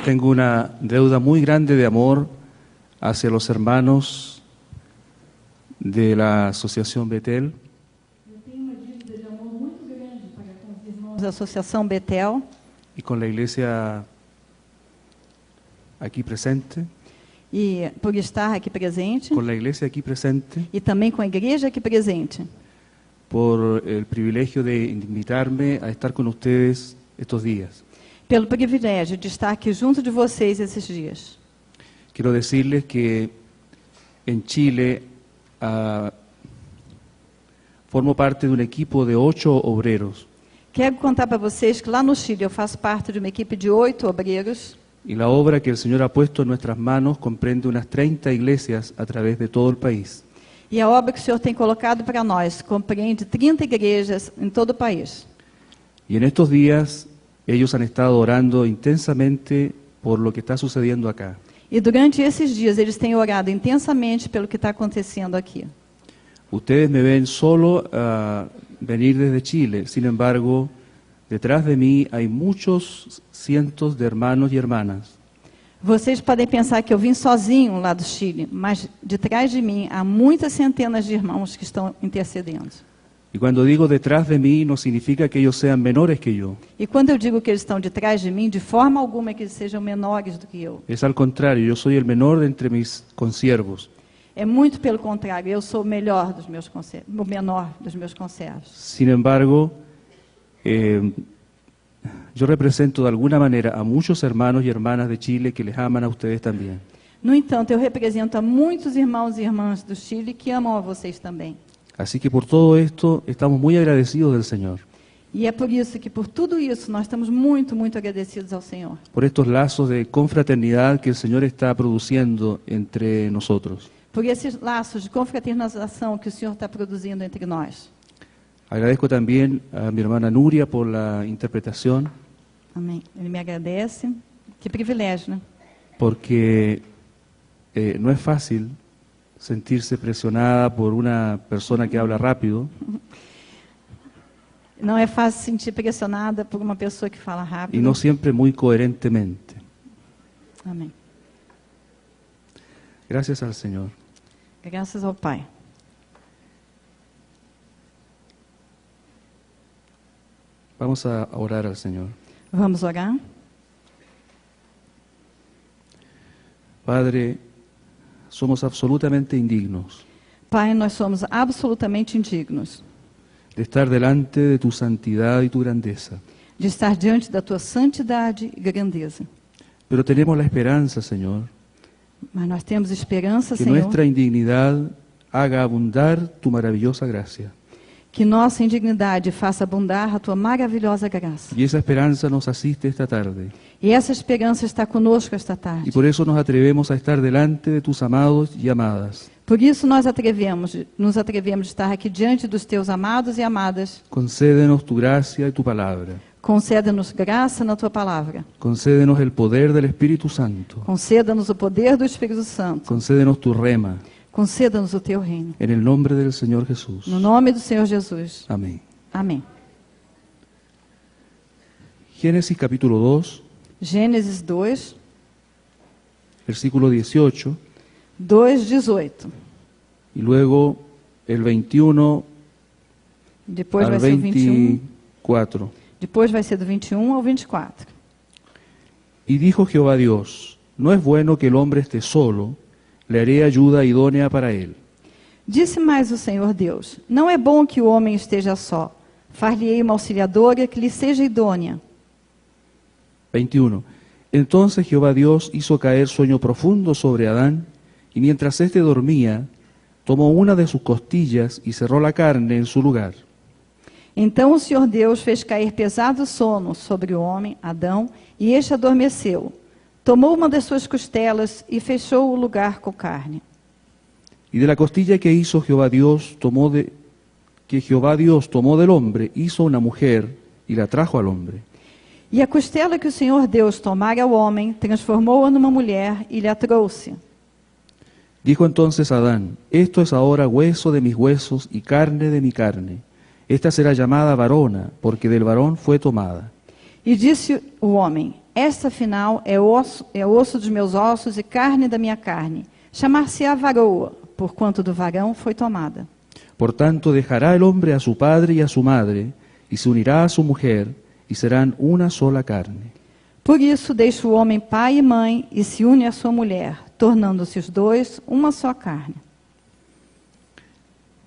Tengo una deuda muy grande de amor hacia los hermanos de la Asociación Betel Eu tenho uma dívida de amor muito grande para com os irmãos da Associação Betel y con la iglesia aquí presente, e por estar aqui presente con la iglesia aquí presente, e também com a igreja aqui presente, por el privilegio de invitarme a estar con ustedes estos días. pelo privilégio de estar aqui junto de vocês esses dias. Quiero decirles que en Chile formo parte de un equipo de 8 obreros Quero contar para vocês que lá no Chile eu faço parte de uma equipe de 8 obreiros y la obra que el Señor ha puesto en nuestras manos comprende unas 30 iglesias a través de todo el país. e a obra que o Senhor tem colocado para nós compreende 30 igrejas em todo o país. Y en estos días ellos han estado orando intensamente por lo que está sucediendo acá. E durante esses dias eles têm orado intensamente pelo que está acontecendo aqui. Ustedes me ven solo venir desde Chile, sin embargo, detrás de mí hay muchos cientos de hermanos y hermanas Vocês podem pensar que eu vim sozinho lá do Chile, mas de trás de mim há muitas centenas de irmãos que estão intercedendo. y cuando digo detrás de mí no significa que ellos sean menores que yo, E quando eu digo que eles estão de trás de mim, de forma alguma é que eles sejam menores do que eu. es al contrario, yo soy el menor de entre mis consiervos. É muito pelo contrário, eu sou o melhor dos meus o menor dos meus conservos. Sin embargo, yo represento de alguna manera a muchos hermanos y hermanas de Chile que les aman a ustedes también. No entanto, eu represento a muitos irmãos e irmãs do Chile que amam a vocês também. Así que por todo esto estamos muy agradecidos del Señor, E é por isso que, por tudo isso, nós estamos muito, muito agradecidos ao Senhor. por estos lazos de confraternidad que el Señor está produciendo entre nosotros. Por esses laços de confraternização que o Senhor está produzindo entre nós. Agradezco también a mi hermana Nuria por la interpretación, Amém. Ele me agradece. Que privilégio, né? porque no es fácil sentirse presionada por una persona que habla rápido Não é fácil se sentir pressionada por uma pessoa que fala rápido. y no siempre muy coherentemente. Amém. Gracias al Señor. Graças ao Pai. Vamos a orar al Señor. Vamos orar? Padre, somos absolutamente indignos Pai, nós somos absolutamente indignos de estar delante de tu santidad y tu grandeza. de estar diante da Tua santidade e grandeza. Pero tenemos la esperanza, Señor, Mas nós temos esperança, que Senhor, nuestra indignidad haga abundar tu maravillosa gracia. que nossa indignidade faça abundar a Tua maravilhosa graça. Y esa esperanza nos asiste esta tarde. E essa esperança está conosco esta Y tarde. por eso nos atrevemos a estar delante de tus amados y amadas. Por isso nos atrevemos a estar aqui diante dos Teus amados e amadas. Concédenos tu gracia y tu palabra. Conceda-nos graça na Tua palavra. Concédenos el poder del Espíritu Santo. Conceda-nos o poder do Espírito Santo. Concédenos tu rema. Conceda-nos o Teu reino. En el nombre del Señor Jesús. No nome do Senhor Jesus. Amén. Amém. Génesis capítulo 2, Gênesis 2, versículo 18, 2:18. y luego el 21 Depois al vai ser o 21. 24. Depois vai ser do 21 ao 24. Y dijo Jehová Dios, no es bueno que el hombre esté solo, le haré ayuda idónea para él. Disse mais o Senhor Deus: Não é bom que o homem esteja só. Far-lhe-ei uma auxiliadora que lhe seja idônea. 21. Entonces Jehová Dios hizo caer sueño profundo sobre Adán, y mientras éste dormía, tomó una de sus costillas y cerró la carne en su lugar. Então o Senhor Deus fez cair pesado sono sobre o homem, Adão, e este adormeceu. Tomou uma das suas costelas e fechou o lugar com carne. Y de la costilla que hizo Jehová Dios, que Jehová Dios tomó del hombre, hizo una mujer y la trajo al hombre. E a costela que o Senhor Deus tomara ao homem, transformou-a numa mulher e lhe a trouxe. Dijo entonces Adán, esto es ahora hueso de mis huesos y carne de mi carne. Esta será llamada varona, porque del varón fue tomada. E disse o homem: esta afinal é osso dos meus ossos e carne da minha carne. Chamar-se-á varoa, porquanto do varão foi tomada. Por tanto, dejará el hombre a su padre y a su madre, y se unirá a su mujer, y serán una sola carne. Por isso deixa o homem pai e mãe e se une à sua mulher, tornando-se os dois uma só carne.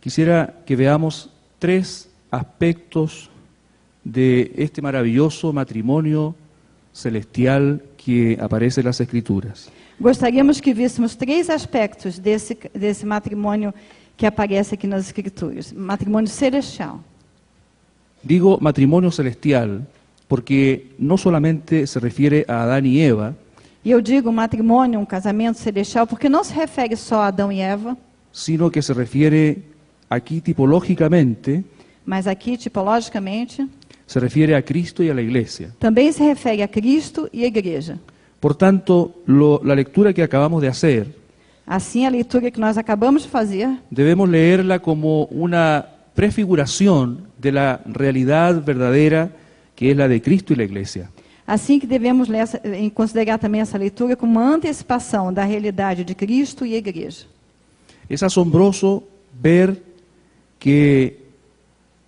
Quisiera que veamos 3 aspectos de este maravilloso matrimonio celestial que aparece en las Escrituras. Gostaríamos que víssemos 3 aspectos desse matrimônio que aparece aqui nas Escrituras. Matrimônio celestial. Digo matrimonio celestial porque no solamente se refiere a Adán y Eva, E eu digo matrimônio, casamento celestial, porque não se refere só a Adão e Eva, sino que se refiere aquí tipológicamente, mas aqui, tipologicamente, se refiere a Cristo y a la Iglesia. também se refere a Cristo e a Igreja. Por tanto, la lectura que acabamos de hacer, Assim, a leitura que nós acabamos de fazer, debemos leerla como una prefiguración de la realidad verdadera que es la de Cristo y la Iglesia. assim que devemos considerar também essa leitura como uma antecipação da realidade de Cristo e a Igreja. Es asombroso ver que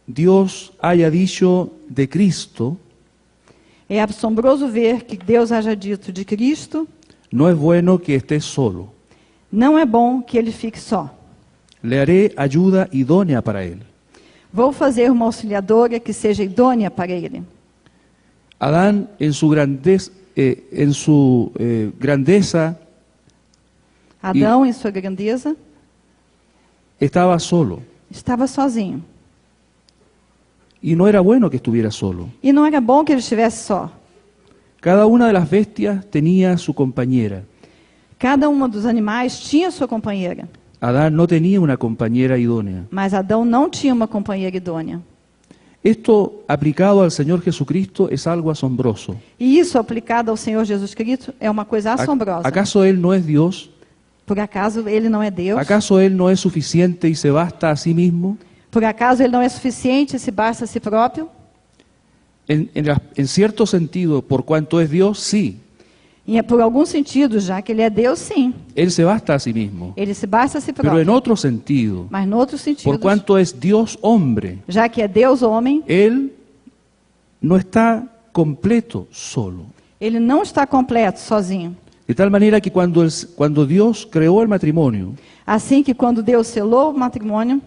Dios haya dicho de Cristo: É assombroso ver que Deus haja dito de Cristo, no es bueno que estés solo, não é bom que ele fique só. le haré ayuda idónea para él. Vou fazer uma auxiliadora que seja idônea para ele. Adán en su grandeza Adão, em sua grandeza, estaba solo estava sozinho. y no era bueno que estuviera solo. E não era bom que ele estivesse só. Cada una de las bestias tenía su compañera. Cada um dos animais tinha sua companheira, Adán no tenía una compañera idónea. mas Adão não tinha uma companheira idônea. Esto aplicado al Señor Jesucristo es algo asombroso. E isso aplicado ao Senhor Jesus Cristo é uma coisa assombrosa. ¿Acaso Él no es Dios? Por acaso ele não é Deus? ¿Acaso Él no es suficiente y se basta a sí mismo? Por acaso ele não é suficiente e se basta a si próprio? En cierto sentido, por cuanto es Dios, sí. E por algum sentido, já que ele é Deus, sim. Él se basta a sí mismo. Ele se basta a si Pero en próprio. otro sentido, Mas no outro sentido, por cuanto es Dios hombre, já que é Deus homem, Él no está completo solo. ele não está completo sozinho. De tal manera que cuando Dios creó el matrimonio, Assim que quando Deus selou o matrimônio,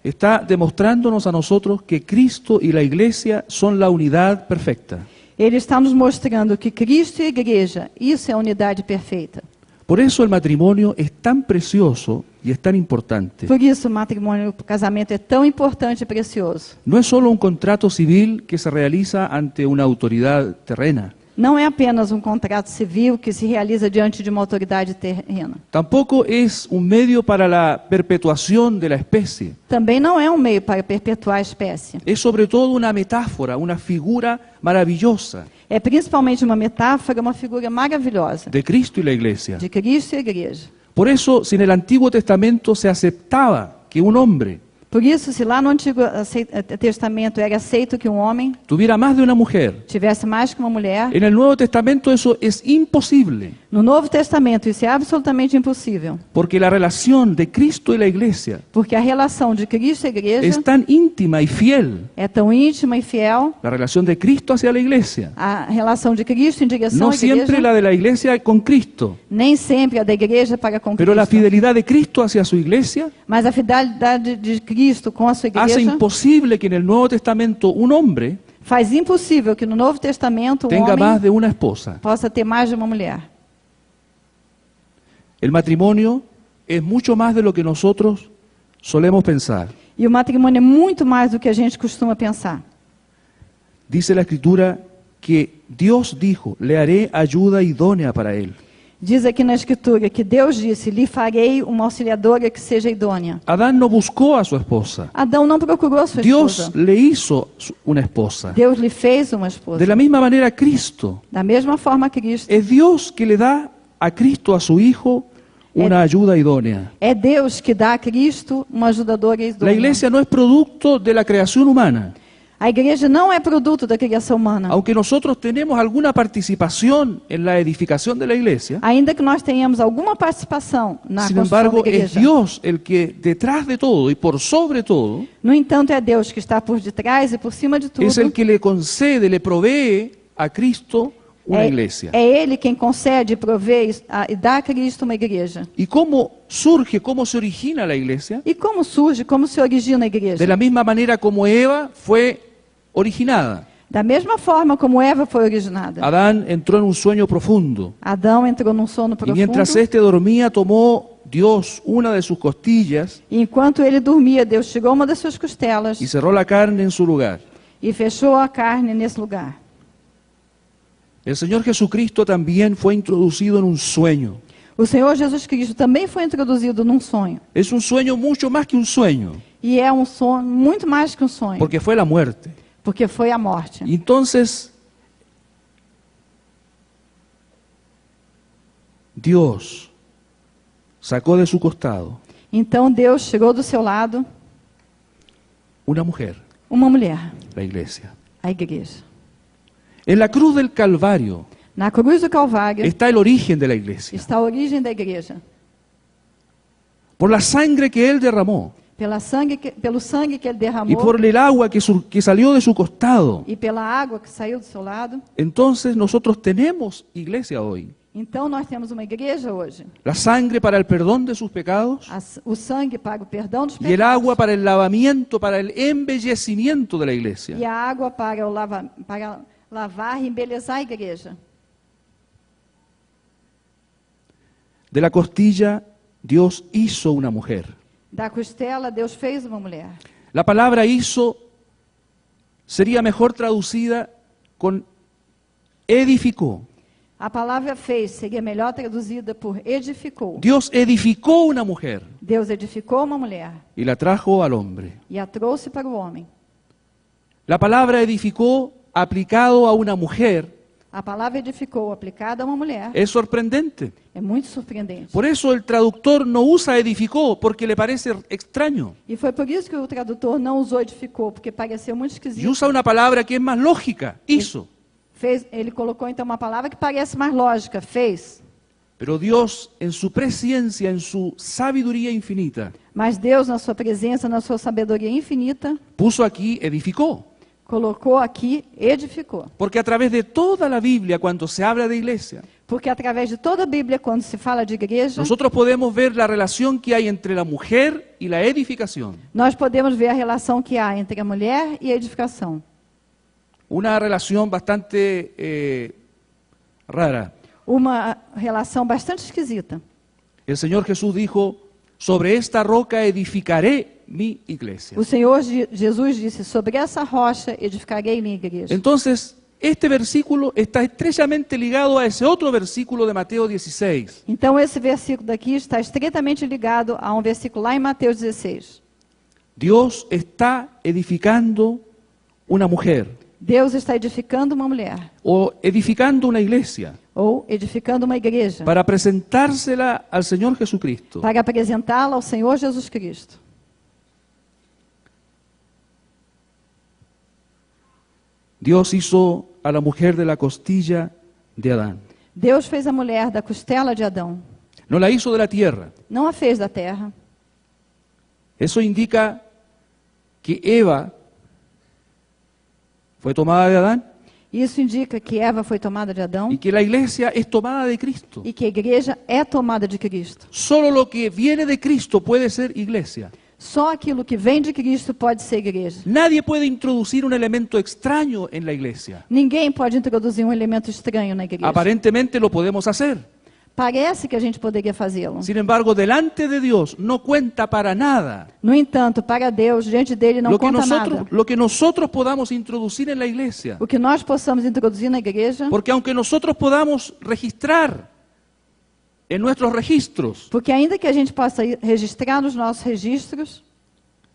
está demostrándonos a nosotros que Cristo y la Iglesia son la unidad perfecta. ele está nos mostrando que Cristo e a igreja, isso é a unidade perfeita. Por eso el matrimonio es tan precioso y es tan importante. Por isso o matrimônio, o casamento é tão importante e precioso. No es solo un contrato civil que se realiza ante una autoridad terrena. Não é apenas um contrato civil que se realiza diante de uma autoridade terrena. Tampoco es un medio para la perpetuación de la especie. Também não é um meio para perpetuar a espécie. Es sobre todo una metáfora, una figura maravillosa É principalmente uma metáfora, uma figura maravilhosa de Cristo y la Iglesia. de Cristo e a igreja. Por eso, si en el Antiguo Testamento se aceptaba que un hombre Por isso, se lá no Antigo Testamento era aceito que um homem tuviera más de una mujer, tivesse mais que uma mulher, en el Nuevo Testamento eso es imposible, no Novo Testamento isso é absolutamente impossível. porque la relación de Cristo y la Iglesia Porque a relação de Cristo e a igreja es tan íntima y fiel. é tão íntima e fiel, La relación de Cristo hacia la Iglesia, a relação de Cristo em direção no à siempre igreja, la de la Iglesia con Cristo, nem sempre a da igreja para com pero la Cristo. fidelidad de Cristo hacia su Iglesia Mas a fidelidade de Cristo com a sua hace igreja imposible que en el Nuevo Testamento un hombre faz impossível que no Novo Testamento um tenga homem más de una esposa. possa ter mais de uma mulher. El matrimonio es mucho más de lo que nosotros solemos pensar. E o matrimônio é muito mais do que a gente costuma pensar. Dice la Escritura que Dios dijo, le haré ayuda idónea para él. Diz aqui na Escritura que Deus disse, lhe farei uma auxiliadora que seja idônea. Adán no buscó a su esposa. Adão não procurou a sua Dios esposa. le hizo una esposa. Deus lhe fez uma esposa. De la misma manera, Cristo. Da mesma forma, Cristo. Es Dios que le da a Cristo, a su Hijo, una ayuda idónea. É Deus que dá a Cristo uma ajudadora La idônea. iglesia no es producto de la creación humana. A igreja não é produto da criação humana. Aunque nosotros tenemos alguna participación en la edificación de la iglesia, Ainda que nós tenhamos alguma participação na sin construção da embargo, es igreja. Dios el que detrás de todo y por sobre todo No entanto, é Deus que está por detrás e por cima de tudo. es el que le concede, le provee a Cristo una iglesia. É Ele quem concede, provê e dá a Cristo uma igreja. ¿Y cómo surge, cómo se origina la iglesia? E como surge, como se origina a igreja? De la misma manera como Eva fue originada. Da mesma forma como Eva foi originada. Adán entró en un sueño profundo Adão entrou num sono y profundo. mientras éste dormía tomó Dios una de sus costillas E enquanto ele dormia, Deus tirou uma das suas costelas y cerró la carne en su lugar. e fechou a carne nesse lugar. El Señor Jesucristo también fue introducido en un sueño. O Senhor Jesus Cristo também foi introduzido num sonho. Es un sueño mucho más que un sueño, E é um sonho muito mais que um sonho, porque fue la muerte. porque foi a morte. Y entonces, Dios sacó de su costado Então Deus tirou do seu lado una mujer, uma mulher, la iglesia. a igreja. En la cruz del Calvario Na cruz do Calvário está el origen de la iglesia. está a origem da igreja. Por la sangre que Él derramó Pelo sangue que ele y derramou por el agua que salió de su costado. e pela água que saiu do seu lado. Entonces nosotros tenemos iglesia hoy. Então nós temos uma igreja hoje. La sangre para el perdón de sus pecados O sangue para o perdão dos y el pecados. agua para el lavamiento, para el embellecimiento de la iglesia. E a água para lavar e embelezar a igreja. De la costilla Dios hizo una mujer. Da costela, Deus fez uma mulher. La palabra hizo sería mejor traducida con edificó. A palavra fez seria melhor traduzida por edificou. Dios edificó una mujer Deus edificou uma mulher y la trajo al hombre. e a trouxe para o homem. La palabra edificó aplicado a una mujer A palavra edificou aplicada a uma mulher es sorprendente. é muito surpreendente. Por eso el traductor no usa edificó porque le parece extraño E foi por isso que o tradutor não usou edificou, porque pareceu muito y esquisito. usa una palabra que es más lógica, hizo. Ele colocou então uma palavra que parece mais lógica, fez. Pero Dios en su presciencia, en su sabiduría infinita, Mas Deus, na sua presença, na sua sabedoria infinita, puso aquí edificó. colocou aqui, edificou. Porque a través de toda la Biblia, cuando se habla de iglesia, Porque através de toda a Bíblia, quando se fala de igreja, nosotros podemos ver la relación que hay entre la mujer y la edificación. nós podemos ver a relação que há entre a mulher e a edificação. Una relación bastante rara. Uma relação bastante esquisita. El Señor Jesús dijo, sobre esta roca edificaré mi iglesia. O Senhor Jesus disse, sobre essa rocha edificarei minha igreja. Entonces, este versículo está estrechamente ligado a ese otro versículo de Mateo 16. Então esse versículo daqui está estreitamente ligado a um versículo lá em Mateus 16. Dios está edificando una mujer Deus está edificando uma mulher, o edificando una iglesia ou edificando uma igreja, para presentársela al Señor Jesucristo. para apresentá-la ao Senhor Jesus Cristo. Dios hizo a la mujer de la costilla de Adán. Deus fez a mulher da costela de Adão. No la hizo de la tierra. Não a fez da terra. Eso indica que Eva fue tomada de Adán Isso indica que Eva foi tomada de Adão y que la iglesia es tomada de Cristo. e que a igreja é tomada de Cristo. Solo lo que viene de Cristo puede ser iglesia. Só aquilo que vem de Cristo pode ser igreja. Nadie puede introducir un elemento extraño en la iglesia. Ninguém pode introduzir um elemento estranho na igreja. Aparentemente lo podemos hacer. Parece que a gente poderia fazê-lo. Sin embargo, delante de Dios no cuenta para nada No entanto, para Deus, diante dele não conta nada. lo que nosotros podamos introducir en la iglesia. O que nós possamos introduzir na igreja, Porque aunque nosotros podamos registrar en nuestros registros, porque ainda que a gente possa registrar nos nossos registros,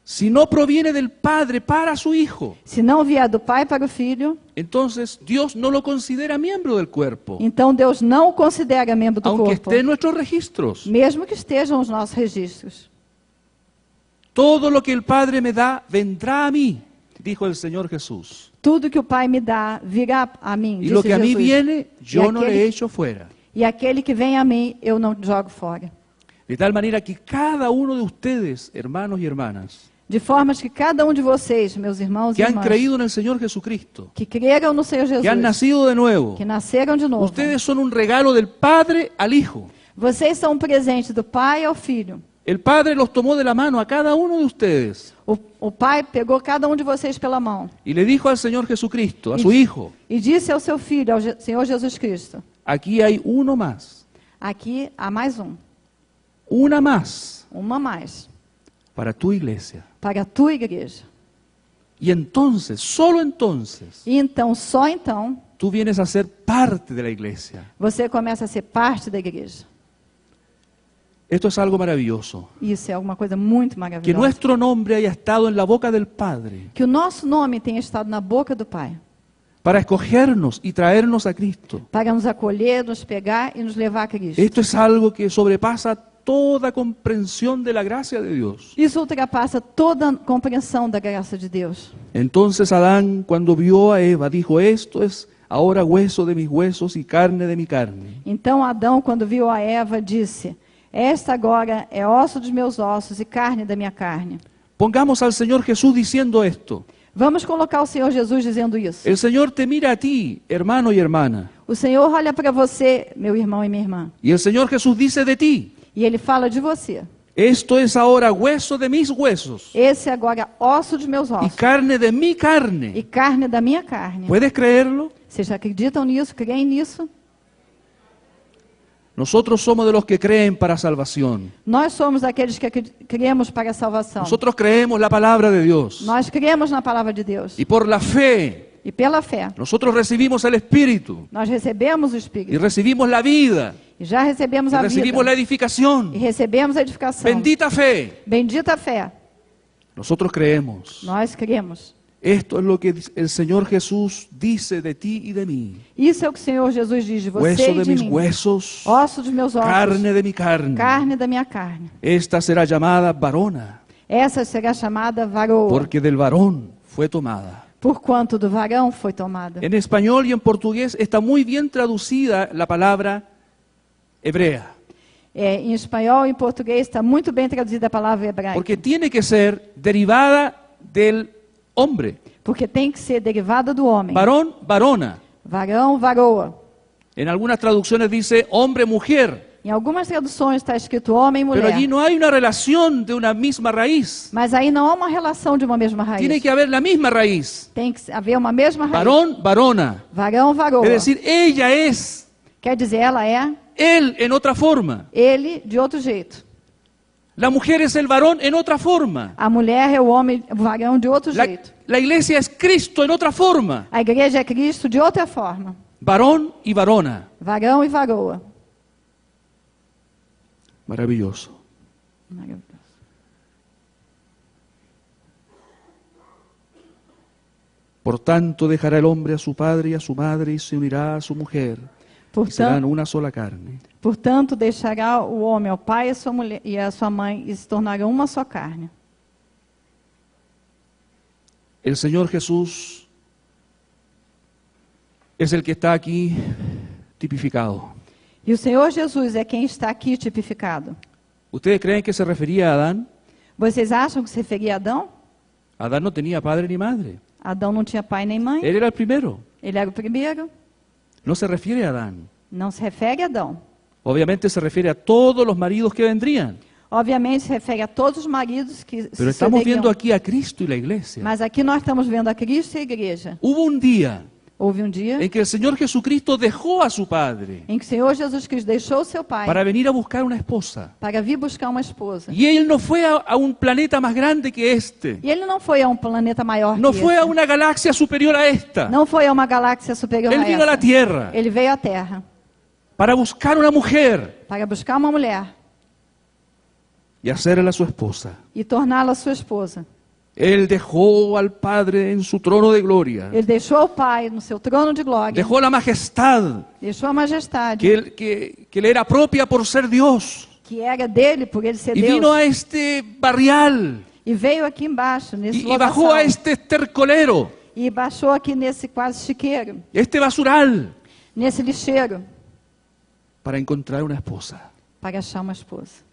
si no proviene del Padre para su Hijo, se não vier do Pai para o Filho, entonces Dios no lo considera miembro del cuerpo, então Deus não o considera membro do aunque corpo, esté en nuestros registros. mesmo que estejam os nossos registros. Todo lo que el Padre me da vendrá a mí. dijo el Señor Jesús. Tudo que o Pai me dá virá a mim, Y lo disse que a mí Jesus. viene, yo no aquel- le echo fuera. E aquele que vem a mim, eu não jogo fora. De tal manera que cada uno de ustedes, hermanos y hermanas, De formas que cada de vocês, meus irmãos que e han irmãs, creído en el Señor Jesucristo, que creram no Senhor Jesus, que han nacido de nuevo, que nasceram de novo, ustedes son un regalo del Padre al Hijo. vocês são um presente do Pai ao Filho. El Padre los tomó de la mano a cada uno de ustedes O Pai pegou cada de vocês pela mão y le dijo al Señor Jesucristo, a su Hijo, e disse ao seu Filho, Senhor Jesus Cristo, aquí hay uno más, aqui há mais una más uma mais, para tu iglesia. para a tua igreja. Y entonces, solo entonces, E então, só então, tú vienes a ser parte de la iglesia. você começa a ser parte da igreja. Esto es algo maravilloso. Isso é alguma coisa muito Que maravilhosa. nuestro nombre haya estado en la boca del Padre Que o nosso nome tenha estado na boca do Pai, para escogernos y traernos a Cristo. para nos acolher, nos pegar e nos levar a Cristo. Esto es algo que sobrepasa toda comprensión de la gracia de Dios. Isso ultrapassa toda a compreensão da graça de Deus. Entonces Adán, cuando vio a Eva, dijo, esto es ahora hueso de mis huesos y carne de mi carne. Então Adão, quando viu a Eva, disse: esta agora é osso dos meus ossos e carne da minha carne. Pongamos al Señor Jesús diciendo esto. Vamos colocar o Senhor Jesus dizendo isso. El Señor te mira a ti, hermano y hermana. O Senhor olha para você, meu irmão e minha irmã, Y el Señor Jesús dice de ti, e Ele fala de você. esto es ahora hueso de mis huesos Esse agora é osso dos meus y ossos carne de mi e carne. carne da minha carne. ¿Puedes creerlo? Vocês acreditam nisso? Creem nisso? Nosotros somos de los que creen para salvación. Nós somos aqueles que cremos para a salvação. Nosotros creemos la palabra de Dios. Nós cremos na palavra de Deus. Y por la fe, E pela fé, nosotros recibimos el Espíritu. nós recebemos o Y Espírito. recibimos la vida. E já recebemos Y a recibimos la vida. edificación. E recebemos a edificação. Bendita fe. Bendita fé. Nosotros creemos. Nós cremos. Esto es lo que el Señor Jesús dice de ti y de mí. Isso é o que o Senhor Jesus diz de você Hueso e de de mis mim. huesos, Osso dos meus ossos. carne de mi carne. Carne da minha carne. Esta será llamada varona, Essa será chamada varoa, porque del varón fue tomada. porquanto do varão foi tomada. En español y en portugués está muy bien traducida la palabra hebrea, Em espanhol e em português está muito bem traduzida a palavra hebraica. porque tiene que ser derivada del hombre. Porque tem que ser derivada do homem. Varón, varona. Varão, varoa. En algunas traducciones dice hombre, mujer. Em algumas traduções está escrito homem e Pero mulher. allí no hay una relación de una misma raíz. Mas aí não há uma relação de uma mesma raiz. Tiene que haber la misma raíz. Tem que haver uma mesma raiz. Varón, varona. Varão, varoa. Es decir, ella es, Quer dizer, ela é, él en otra forma. ele de outro jeito. La mujer es el varón en otra forma. A mulher é o homem, o varão de outro La, jeito. la iglesia es Cristo en otra forma. A igreja é Cristo de outra forma. Varón y varona. Varão e varoa. Maravilloso. Maravilhoso. Por tanto, dejará el hombre a su padre y a su madre y se unirá a su mujer. Y serán Portanto, una sola carne. portanto, deixará o homem ao pai e a sua mulher e a sua mãe e se tornarão uma só carne. El Señor Jesús es el que está aquí tipificado. E o Senhor Jesus é quem está aqui tipificado. ¿Ustedes creen que se refería a Adán? Vocês acham que se referia a Adão? Adán no tenía padre ni madre. Adão não tinha pai nem mãe. Él era el primero. Ele era o primeiro. No se refiere a Adán. Não se refere a Adão. Obviamente se refiere a todos los maridos que vendrían. Obviamente se refere a todos os maridos que Pero se estamos sucederiam. viendo aquí a Cristo y la iglesia. Mas aqui nós estamos vendo a Cristo e a igreja. Hubo un día Houve um dia en que el Señor Jesucristo dejó a su padre em que o Senhor Jesus Cristo deixou o seu pai para venir a buscar una esposa. para vir buscar uma esposa. Y él no fue a un planeta más grande que este. E ele não foi a um planeta maior No que fue esse. a una galaxia superior a esta. Não foi a uma galáxia superior Él a vino a la essa. tierra Ele veio à Terra para buscar una mujer para buscar uma mulher y hacerla su esposa. e torná-la sua esposa. Él dejó al Padre en su trono de gloria. Ele deixou o pai no seu trono de glória. Dejó la majestad Deixou a majestade que le era propia por ser Dios. que era dele por ele ser Y Deus. vino a este barrial, E veio aqui embaixo, nesse y bajó a lodaçal. este estercolero, E baixou aqui nesse quase chiqueiro, este basural, nesse lixeiro, para encontrar una esposa. para achar uma esposa.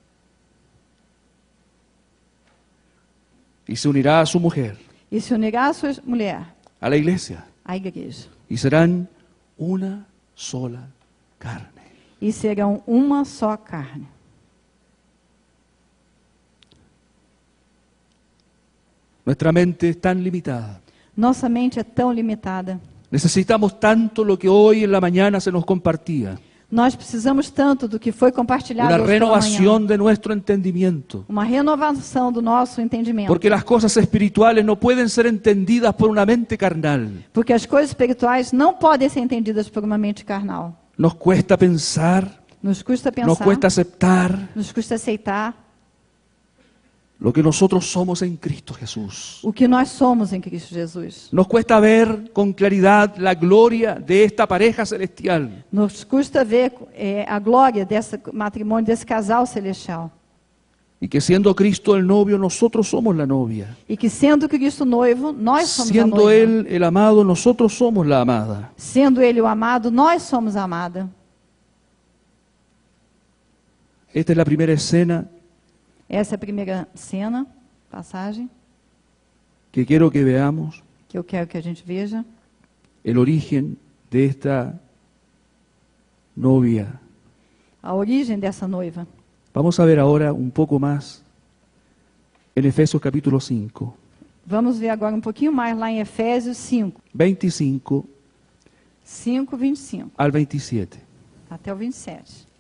Y se unirá a su mujer, E se unirá à sua mulher, a la iglesia, à igreja. y serán una sola carne. E serão uma só carne. Nuestra mente es tan limitada. Nossa mente é tão limitada. Necesitamos tanto lo que hoy en la mañana se nos compartía. Nós precisamos tanto do que foi compartilhado Una hoje pela manhã. renovación de nuestro entendimiento. Uma renovação do nosso entendimento. Porque las cosas espirituales no pueden ser entendidas por una mente carnal. Porque as coisas espirituais não podem ser entendidas por uma mente carnal. Nos cuesta pensar, Nos custa pensar, nos cuesta aceptar nos custa aceitar lo que nosotros somos en Cristo Jesús. o que nós somos em Cristo Jesus. Nos cuesta ver con claridad la gloria de esta pareja celestial. Nos custa ver a glória desse matrimônio, desse casal celestial. Y que siendo Cristo el novio, nosotros somos la novia. E que sendo Cristo noivo, nós somos a Siendo noiva. Él el amado, nosotros somos la amada. Sendo Ele o amado, nós somos a amada. Esta es la primera escena Essa é a primeira cena, passagem, que quiero que veamos, que eu quero que a gente veja. el origen de esta novia. A origem dessa noiva. Vamos a ver ahora un poco más en Efesios capítulo 5, Vamos ver agora um pouquinho mais lá em Efésios 5, 25 25, al 27. até o 27.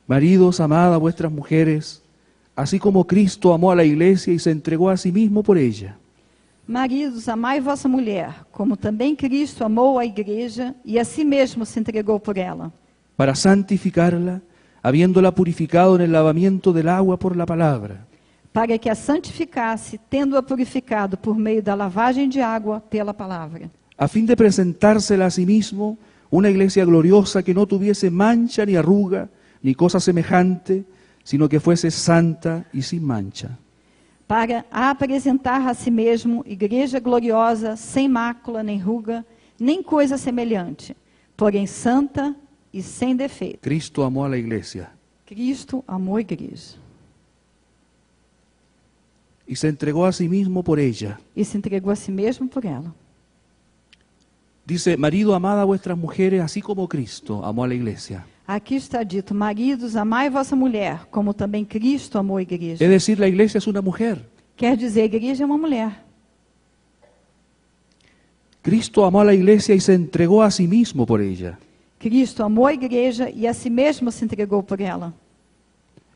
Maridos, amad a vuestras mujeres, así como Cristo amó a la iglesia y se entregó a sí mismo por ella, Maridos, amai vossa mulher, como também Cristo amou a igreja e a si mesmo se entregou por ela, para santificarla, habiéndola purificado en el lavamiento del agua por la palabra, para que a santificasse, tendo-a purificado por meio da lavagem de água pela palavra, a fin de presentársela a sí mismo una iglesia gloriosa que no tuviese mancha ni arruga, ni cosa semejante, sino que fuese santa y sin mancha. para a apresentar a si mesmo igreja gloriosa, sem mácula, nem ruga, nem coisa semelhante, porém santa e sem defeito. Cristo amó a la iglesia Cristo amou a igreja y se entregó a sí mismo por ella. e se entregou a si mesmo por ela. Dice, marido, amad a vuestras mujeres, así como Cristo amó a la iglesia. Aqui está dito, maridos, amai vossa mulher, como também Cristo amou a igreja. Es decir, la iglesia es una mujer. Quer dizer, a igreja é uma mulher. Cristo amó a la iglesia y se entregó a sí mismo por ella. Cristo amou a igreja e a si mesmo se entregou por ela.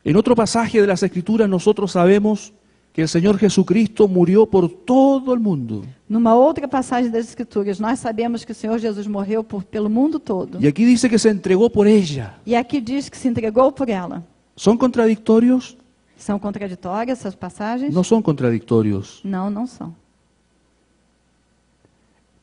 En otro pasaje de las Escrituras nosotros sabemos que el Señor Jesucristo murió por todo el mundo. Numa outra passagem das Escrituras, nós sabemos que o Senhor Jesus morreu pelo mundo todo. Y aquí dice que se entregó por ella. E aqui diz que se entregou por ela. ¿Son contradictorios? São contraditórias essas passagens? No son contradictorios. Não, não são.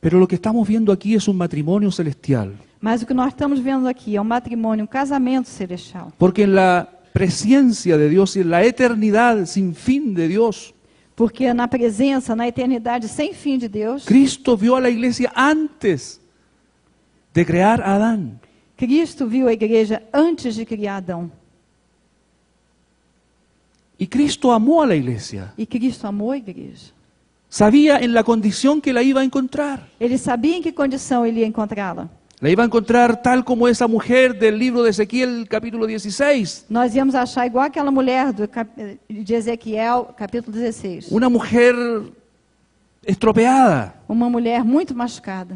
Pero lo que estamos viendo aquí es un matrimonio celestial. Mas o que nós estamos vendo aqui é um matrimônio, um casamento celestial. Porque en la presencia de Dios y en la eternidad sin fin de Dios, Porque na presença, na eternidade sem fim de Deus, Cristo vio a la iglesia antes de crear a Adán. Cristo viu a igreja antes de criar Adão. Y Cristo amó a la iglesia. E Cristo amou a igreja. Sabía en la condición que la iba a encontrar. Ele sabia em que condição ele ia encontrá-la. La iba a encontrar tal como esa mujer del libro de Ezequiel, capítulo 16. Nós íamos achar igual aquela mulher de Ezequiel, capítulo 16. Una mujer estropeada, Uma mulher muito machucada,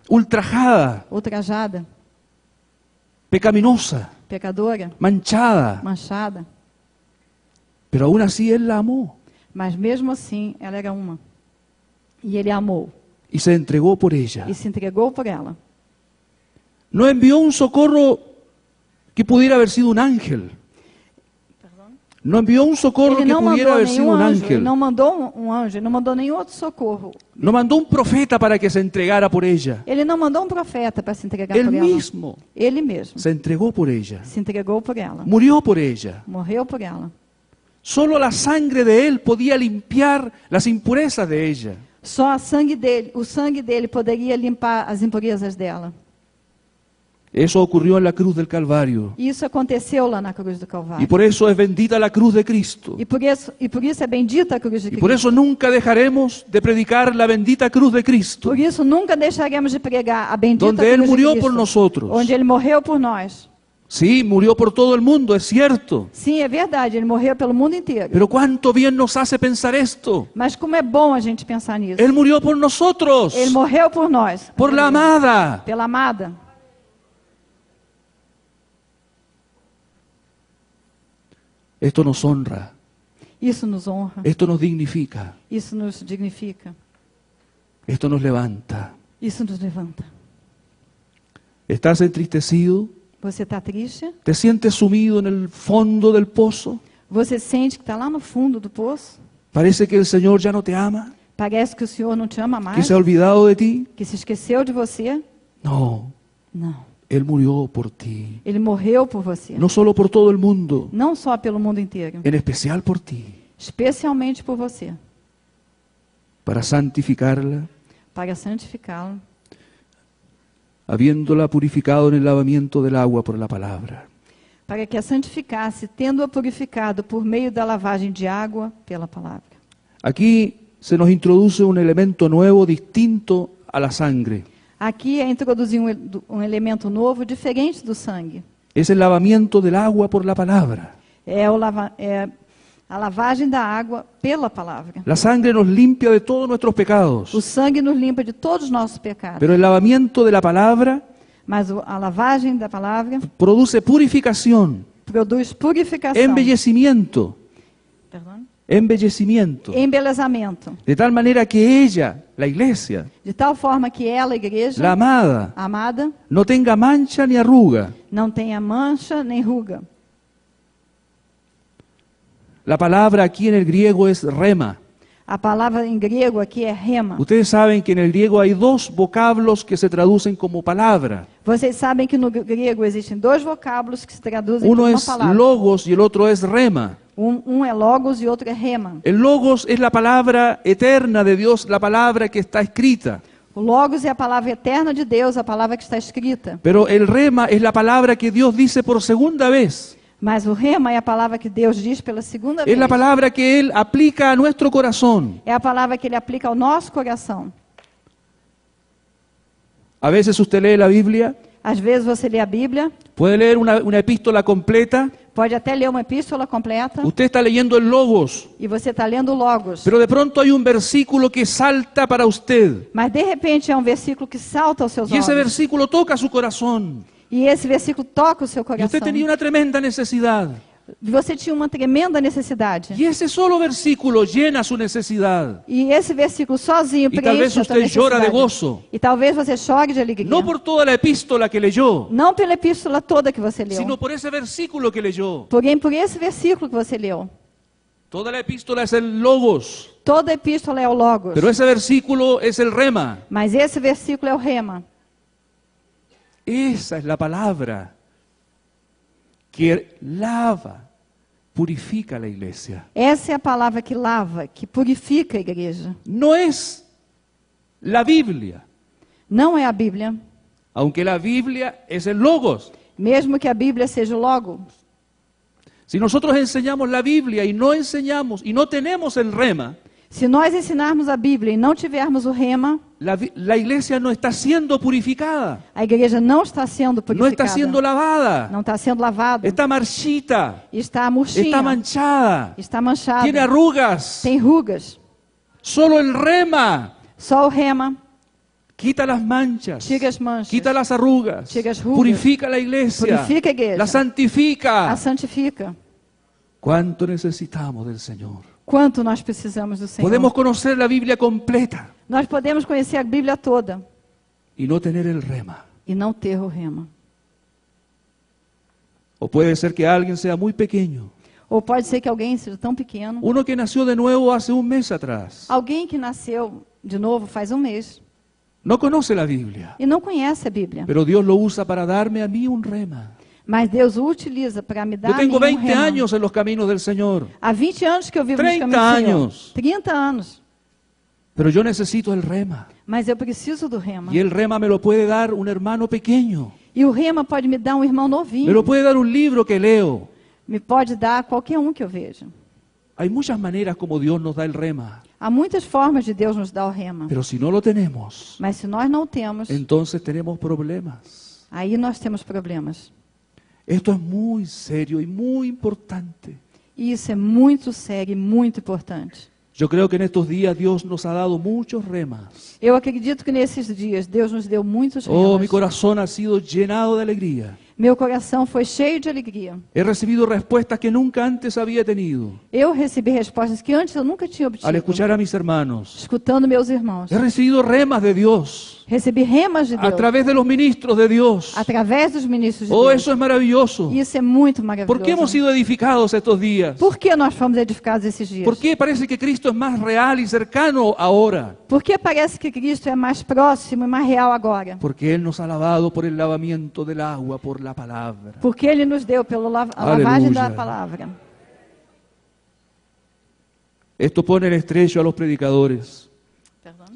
ultrajada, ultrajada, pecaminosa, pecadora, manchada. manchada. Pero aún así Él la amó Mas mesmo assim, ela era uma. E ele a amou y se entregó por ella. e se entregou por ela. No envió un socorro que pudiera haber sido un ángel. No envió un socorro Ele que não pudiera mandou haber sido nenhum un anjo, ele ángel. não mandou um anjo, ele não mandou nenhum outro socorro. No mandó un profeta para que se entregara por ella. Ele não mandou um profeta para se entregar Él por ela. mismo Ele mesmo se entregó por ella. se entregou por ela. Murió por ella. Morreu por ela. Solo la sangre de Él podía limpiar las impurezas de ella. Só o sangue dele poderia limpar as impurezas dela. Eso ocurrió en la cruz del Calvario. Isso aconteceu lá na cruz do Calvário. Y por eso es bendita la cruz de Cristo. E por isso é bendita a cruz de Y Cristo. por eso nunca dejaremos de predicar la bendita cruz de Cristo, Por isso nunca deixaremos de pregar a bendita donde Él cruz de murió Cristo, por nosotros. onde Ele morreu por nós. Sí, murió por todo el mundo, es cierto. Sim, é verdade, Ele morreu pelo mundo inteiro. Pero cuánto bien nos hace pensar esto. Mas como é bom a gente pensar nisso. Él murió por nosotros, Ele morreu por nós. por la amada. Pela amada. Esto nos honra, Isso nos honra. esto nos dignifica, Isso nos dignifica. esto nos levanta. Isso nos levanta. ¿Estás entristecido? Você está triste? ¿Te sientes sumido en el fondo del pozo? Você sente que está lá no fundo do poço? ¿Parece que el Señor ya no te ama? Parece que o Senhor não te ama ¿Que mais? se ha olvidado de ti? Que se esqueceu de você? No, Não. Él murió por ti. Ele morreu por você. No solo por todo el mundo, Não só pelo mundo inteiro. en especial por ti, Especialmente por você. para santificarla, Para santificá-lo. habiéndola purificado en el lavamiento del agua por la palabra. Para que a santificasse, tendo-a purificado por meio da lavagem de água pela palavra. Aquí se nos introduce un elemento nuevo distinto a la sangre. Aqui é introduzir um elemento novo, diferente do sangue. Es el lavamiento del agua por la palabra. É a lavagem da água pela palavra. La sangre nos limpia de todos nuestros pecados, O sangue nos limpa de todos os nossos pecados. pero el lavamiento de la palabra Mas a lavagem da palavra produce purificación, produz purificação. embellecimiento, Perdão? embellecimiento. Embelezamento. De tal manera que ella, la iglesia, De tal forma que ela, a igreja, la amada, amada, no tenga mancha ni arruga. não tenha mancha nem ruga. La palabra aquí en el griego es rema. A palavra em grego aqui é rema. Ustedes saben que en el griego hay dos vocablos que se traducen como palabra. Vocês sabem que no grego existem dois vocábulos que se traduzem Uno como uma es palavra. logos y el otro es rema. Um é logos e outro é rema. El logos es la palabra eterna de Dios, la palabra que está escrita. O logos é a palavra eterna de Deus, a palavra que está escrita. Pero el rema es la palabra que Dios dice por segunda vez. Mas o rema é a palavra que Deus diz pela segunda Es vez. la palabra que Él aplica a nuestro corazón. É a palavra que Ele aplica ao nosso coração. A veces usted lee la Biblia, Às vezes você lê a Bíblia, puede leer una epístola completa, pode até ler uma epístola completa, usted está leyendo el logos, e você está lendo logos. pero de pronto hay un versículo que salta para usted. Mas de repente é um versículo que salta aos seus Y ese olhos. versículo toca su corazón. E esse versículo toca o seu Y coração. usted tenía una tremenda necesidad. Você tinha uma tremenda necessidade. Y ese solo versículo llena su necesidad. E esse versículo sozinho E talvez preenche a tua usted llora de necessidade. gozo. E talvez você chore de alegria. No por toda la epístola que leyó, Não pela epístola toda que você leu, sino por ese versículo que leyó. porém por esse versículo que você leu. Toda la epístola es el logos, Toda epístola é o logos, pero ese versículo es el rema. mas esse versículo é o rema. Esa es la palabra que lava, purifica la iglesia. Essa é a palavra que lava, que purifica a igreja. No es la Biblia, Não é a Bíblia, aunque la Biblia es el logos. mesmo que a Bíblia seja o logos. Si nosotros enseñamos la Biblia y no enseñamos y no tenemos el rema, Se nós ensinarmos a Bíblia e não tivermos o rema, la iglesia no está siendo purificada, a igreja não está sendo no purificada. está siendo lavada, Não está sendo lavada. está marchita, Está murchinha. está manchada, Está manchada. tiene arrugas. Tem rugas. Solo el rema Só o rema quita las manchas, tira as manchas. quita las arrugas, Tira as rugas. purifica la iglesia, Purifica a igreja. la santifica. A santifica. ¿Cuánto necesitamos del Señor? Quanto nós precisamos do Senhor. Podemos conocer la Biblia completa Nós podemos conhecer a Bíblia toda y no tener el rema. e não ter o rema. O puede ser que alguien sea muy pequeño, Ou pode ser que alguém seja tão pequeno. uno que nació de nuevo hace un mes atrás, Alguém que nasceu de novo faz um mês no conoce la Biblia, e não conhece a Bíblia. pero Dios lo usa para darme a mí un rema. Mas Deus o utiliza para me dar Yo tengo 20 rema. años en los caminos del Señor, Há 20 anos que eu vivo nos 30 caminhos do Senhor. anos. 30 anos. pero yo necesito el rema. Mas eu preciso do rema. Y el rema me lo puede dar un hermano pequeño. E o rema pode me dar um irmão Me novinho. lo puede dar un libro que leo. Me pode dar qualquer um que eu veja. Hay muchas maneras como Dios nos da el rema. Há muitas formas de Deus nos dar o rema. Pero si no lo tenemos, Mas se nós não temos, entonces tenemos problemas. aí nós temos problemas. Esto es muy serio y muy importante. E isso é muito sério e muito importante. Yo creo que en estos días Dios nos ha dado muchos remas. Eu acredito que nesses dias Deus nos deu muitos Oh, remas. mi corazón ha sido llenado de alegría. Meu coração foi cheio de alegria. He recibido respuestas que nunca antes había tenido Eu recebi respostas que antes eu nunca tinha obtido. al escuchar a mis hermanos. Escutando meus irmãos. He recibido remas de Dios Recebi remas de a Deus. través de los ministros de Dios. Através dos ministros de Oh, Deus. eso es maravilloso. Isso é muito ¿Por qué hemos maravilhoso. sido edificados estos días? Por que nós fomos edificados esses dias? ¿Por qué parece que Cristo es más real y cercano ahora? Porque parece que Cristo é mais próximo e mais real agora. Porque Él nos ha lavado por el lavamiento del agua, por la palabra. Porque Ele nos deu pela Aleluia. lavagem da palavra. Esto pone en estrecho a los predicadores.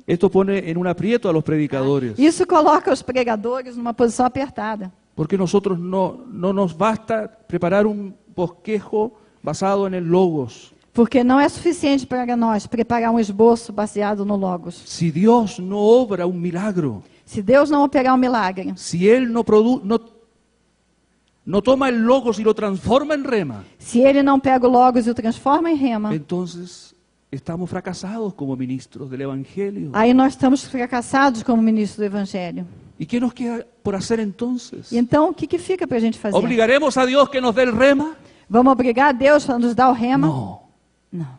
Esto pone en un aprieto a los predicadores. Isso coloca os pregadores numa posição apertada. Porque nosotros no nos basta preparar un bosquejo basado en el logos. Porque não é suficiente para nós preparar um esboço baseado no Logos. Si Dios no obra un milagro, Se Deus não operar um milagre, si Él no toma el logos y lo transforma en rema, se Ele não pega o Logos e o transforma em rema, entonces estamos fracasados como ministros del Evangelio. aí nós estamos fracassados como ministros do Evangelho. ¿Y qué nos queda por hacer entonces? E então, o que fica para a gente fazer? ¿Obligaremos a Dios que nos dé el rema? Vamos obrigar a Deus a nos dar o rema? No, Não.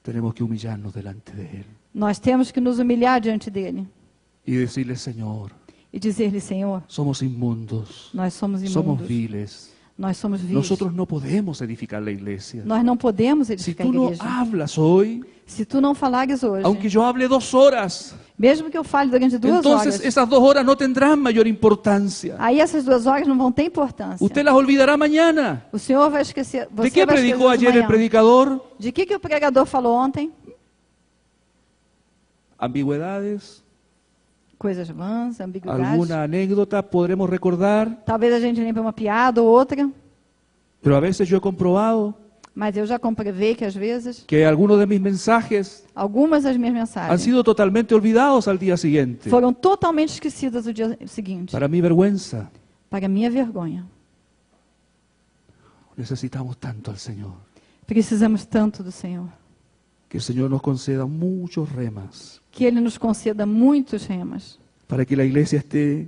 tenemos que humillarnos delante de Él Nós temos que nos humilhar diante dEle y decirle, Señor, e dizer-lhe, Senhor, somos inmundos, nós somos somos imundos, viles. nós somos vivos. Nosotros no podemos edificar la iglesia. Nós não podemos Si edificar tú a no igreja. hablas hoy, Se tu não falares hoje, aunque yo hable 2 horas, mesmo que eu fale durante 2 entonces horas, esas 2 horas no tendrán mayor importancia. aí essas 2 horas não vão ter importância. Usted las olvidará mañana. O Senhor vai esquecer. ¿De Você qué vai predicó esquecer de ayer el manhã. predicador? De que o pregador falou ontem? Ambigüedades, Coisas vãs, ambiguidades. alguna anécdota podremos recordar, Talvez a gente lembre uma piada ou outra, pero a veces yo he comprobado mas eu já comprovei que às vezes que algunos de mis mensajes algumas das minhas han mensagens sido totalmente olvidados al día siguiente. foram totalmente esquecidas no dia seguinte. Para mi vergüenza, Para minha vergonha. necesitamos tanto al Señor. Precisamos tanto do Senhor. Que el Señor nos conceda muchos remas Que Ele nos conceda muitos remas. para que la iglesia esté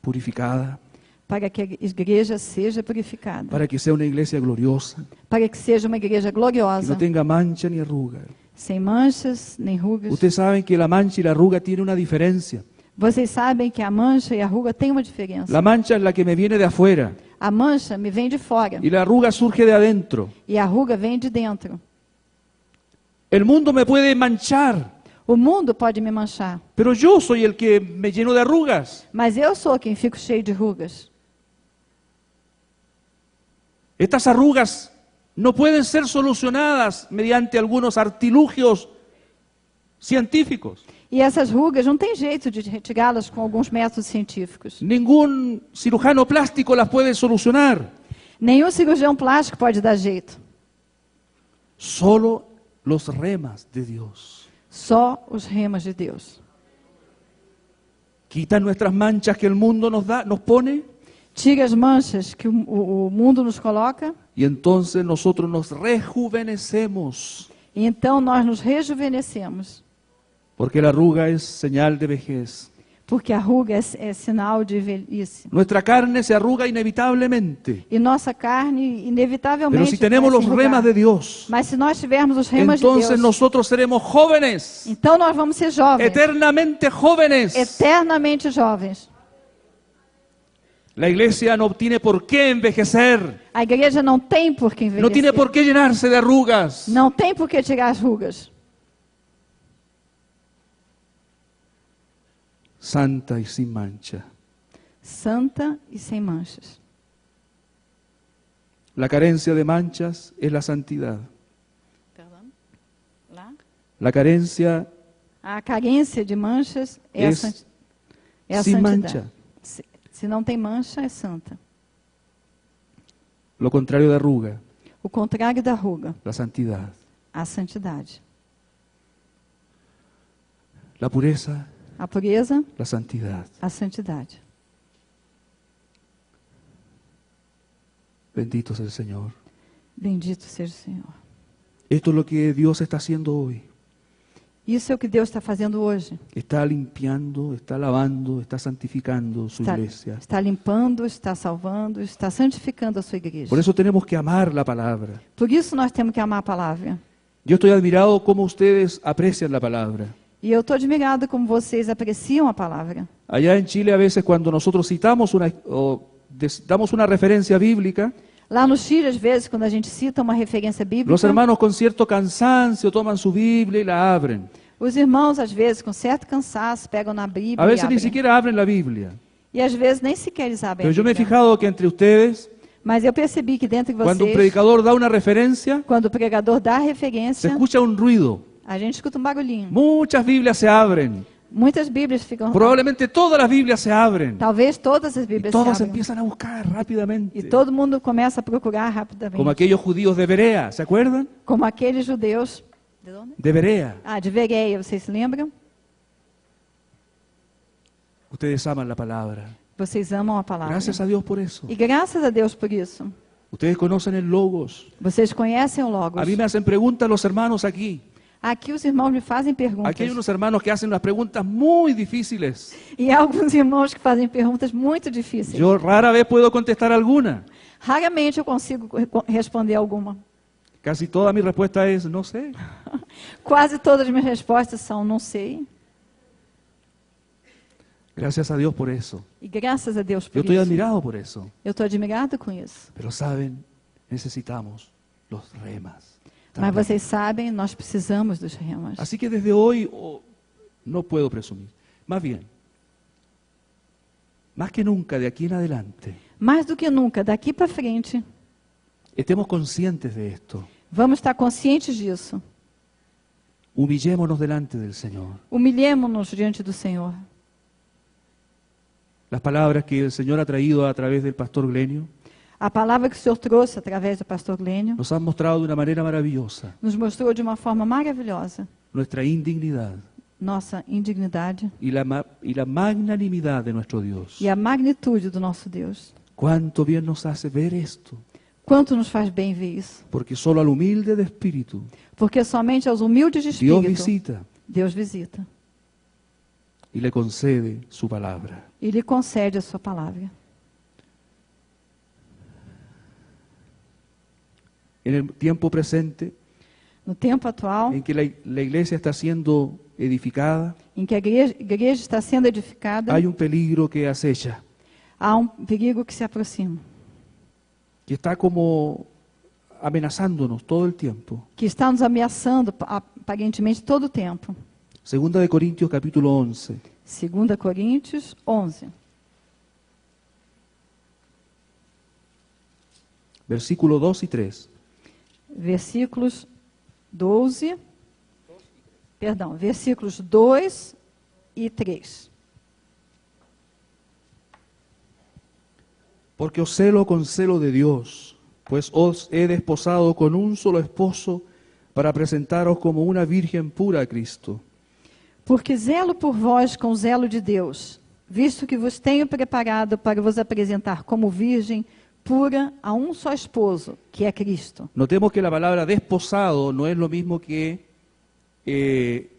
purificada, Para que a igreja seja purificada. para que sea una iglesia gloriosa, Para que seja uma igreja que gloriosa. no tenga mancha ni arruga. Sem manchas nem rugas. Ustedes saben que la mancha y la arruga tienen una diferencia. Vocês sabem que a mancha e a ruga têm uma diferença. La mancha es la que me viene de afuera A mancha me vem de fora y la arruga surge de adentro. e a ruga vem de dentro. El mundo me puede manchar, O mundo pode me manchar, pero yo soy el que me lleno de arrugas. mas eu sou quem fico cheio de rugas. Estas arrugas no pueden ser solucionadas mediante algunos artilugios científicos. E essas rugas não tem jeito de retirá-las com alguns métodos científicos. Ningún cirujano plástico las puede solucionar. Nenhum cirurgião plástico pode dar jeito. Solo los remas de Dios. Só os remas de Deus. Quitan nuestras manchas que el mundo nos pone, Tira as manchas que o mundo nos coloca, y entonces nosotros nos rejuvenecemos. e então nós nos rejuvenescemos. Porque la arruga es señal de vejez. Porque a ruga é sinal de velhice. Nuestra carne se arruga inevitablemente. E nossa carne, inevitavelmente, Pero si tenemos vai los se enrugar. remas de Dios, Mas se nós tivermos os remas de entonces Deus, nosotros seremos jóvenes, então nós vamos ser jovens. eternamente jóvenes. Eternamente jovens. La iglesia no tiene por qué envejecer, A igreja não tem por que envelhecer. no tiene por qué llenarse de arrugas. Não tem por que tirar as rugas. santa y sin mancha. santa e sem manchas. La carencia de manchas es la santidad. Perdão? Lá? La carencia A carência de manchas é a sem santidade. mancha. Se não tem mancha, é santa. Lo contrario de arruga, O contrário da ruga, la santidad. a santidade. La pureza, A pureza, la santidad. a santidade. Bendito sea el Señor. Bendito seja o Senhor. Esto es lo que Dios está haciendo hoy. Isso é o que Deus está fazendo hoje. Está limpiando, está lavando, está santificando su iglesia. Está limpando, está salvando, está santificando a sua igreja. Por eso tenemos que amar la palabra. Por isso nós temos que amar a palavra. Yo estoy admirado cómo ustedes aprecian la palabra. E eu estou admirado como vocês apreciam a palavra. Allá en Chile a veces cuando nosotros citamos damos una referencia bíblica, Lá no Chile, às vezes, quando a gente cita uma referência bíblica, los hermanos con cierto cansancio toman su Biblia y la abren. os irmãos, às vezes, com certo cansaço, pegam na Bíblia A e veces ni abrem. siquiera abren la Biblia. E às vezes nem sequer eles abrem Pero a yo me he Bíblia. fijado que entre ustedes, Mas eu percebi que dentro de cuando un vocês, predicador da una referencia, quando o pregador dá a se referência, escucha un ruido. a gente escuta um barulhinho. Muchas Biblias se abren. Muitas Bíblias ficam... Probablemente todas las Biblias se abren. Talvez todas as Y Bíblias todas se abram. empiezan a buscar rápidamente. E todo mundo começa a procurar rapidamente. Como aquellos judíos de Berea, ¿se acuerdan? Como aqueles judeus... De onde? De Berea. Ah, de Vereia, vocês se lembram? Ustedes aman la palabra. Vocês amam a palavra. Gracias a Dios por eso. E graças a Deus por isso. Ustedes conocen el Logos. Vocês conhecem o Logos. A mí me hacen preguntas los hermanos aquí. Aqui os irmãos me fazem perguntas. Aquí hay unos hermanos que hacen unas preguntas muy difíciles. E há alguns irmãos que fazem perguntas muito difíceis. Yo rara vez puedo contestar alguna. Raramente eu consigo responder alguma. Casi toda mi respuesta es no sé. Quase todas as minhas respostas são não sei. Gracias a Dios por eso. E graças a Deus por Yo estoy isso. admirado por eso. Eu estou admirado com isso. Pero saben, necesitamos los remas. Mas vocês sabem, nós precisamos dos remas. Así que desde hoy no puedo presumir. Más bien, más que nunca de aquí en adelante, Mais do que nunca, daqui para frente, estemos conscientes de esto. vamos estar conscientes disso. Humillémonos delante del Señor. Humilhemo-nos diante do Senhor. Las palabras que el Señor ha traído a través del pastor Glenio A palavra que o Senhor trouxe através do pastor Glênio nos han mostrado de una manera maravillosa nos mostrou de uma forma maravilhosa nuestra indignidad nossa indignidade y la magnanimidad de nuestro Dios. e a magnitude do nosso Deus. Cuánto bien nos hace ver esto, Quanto nos faz bem ver isso. porque solo al humilde de espíritu Porque somente aos humildes de Dios espírito visita Deus visita y le concede su palabra. e lhe concede a sua palavra. En el tiempo presente, No tempo atual, en que la iglesia está siendo edificada, em que a igreja está sendo edificada, hay un peligro que acecha, há um perigo que se aproxima, que está como amenazándonos todo el tiempo. que está nos ameaçando aparentemente todo o tempo. Segunda de Corintios capítulo 11, 2 Coríntios 11, versículos 2 y 3. versículos 12, perdão, versículos 2 e 3. Porque os celo con celo de Dios, pues os he desposado con un solo esposo para presentaros como una virgen pura a Cristo. Porque zelo por vós com zelo de Deus, visto que vos tenho preparado para vos apresentar como virgem pura a um só esposo, que é Cristo. Notemos que la palabra desposado no es lo mismo que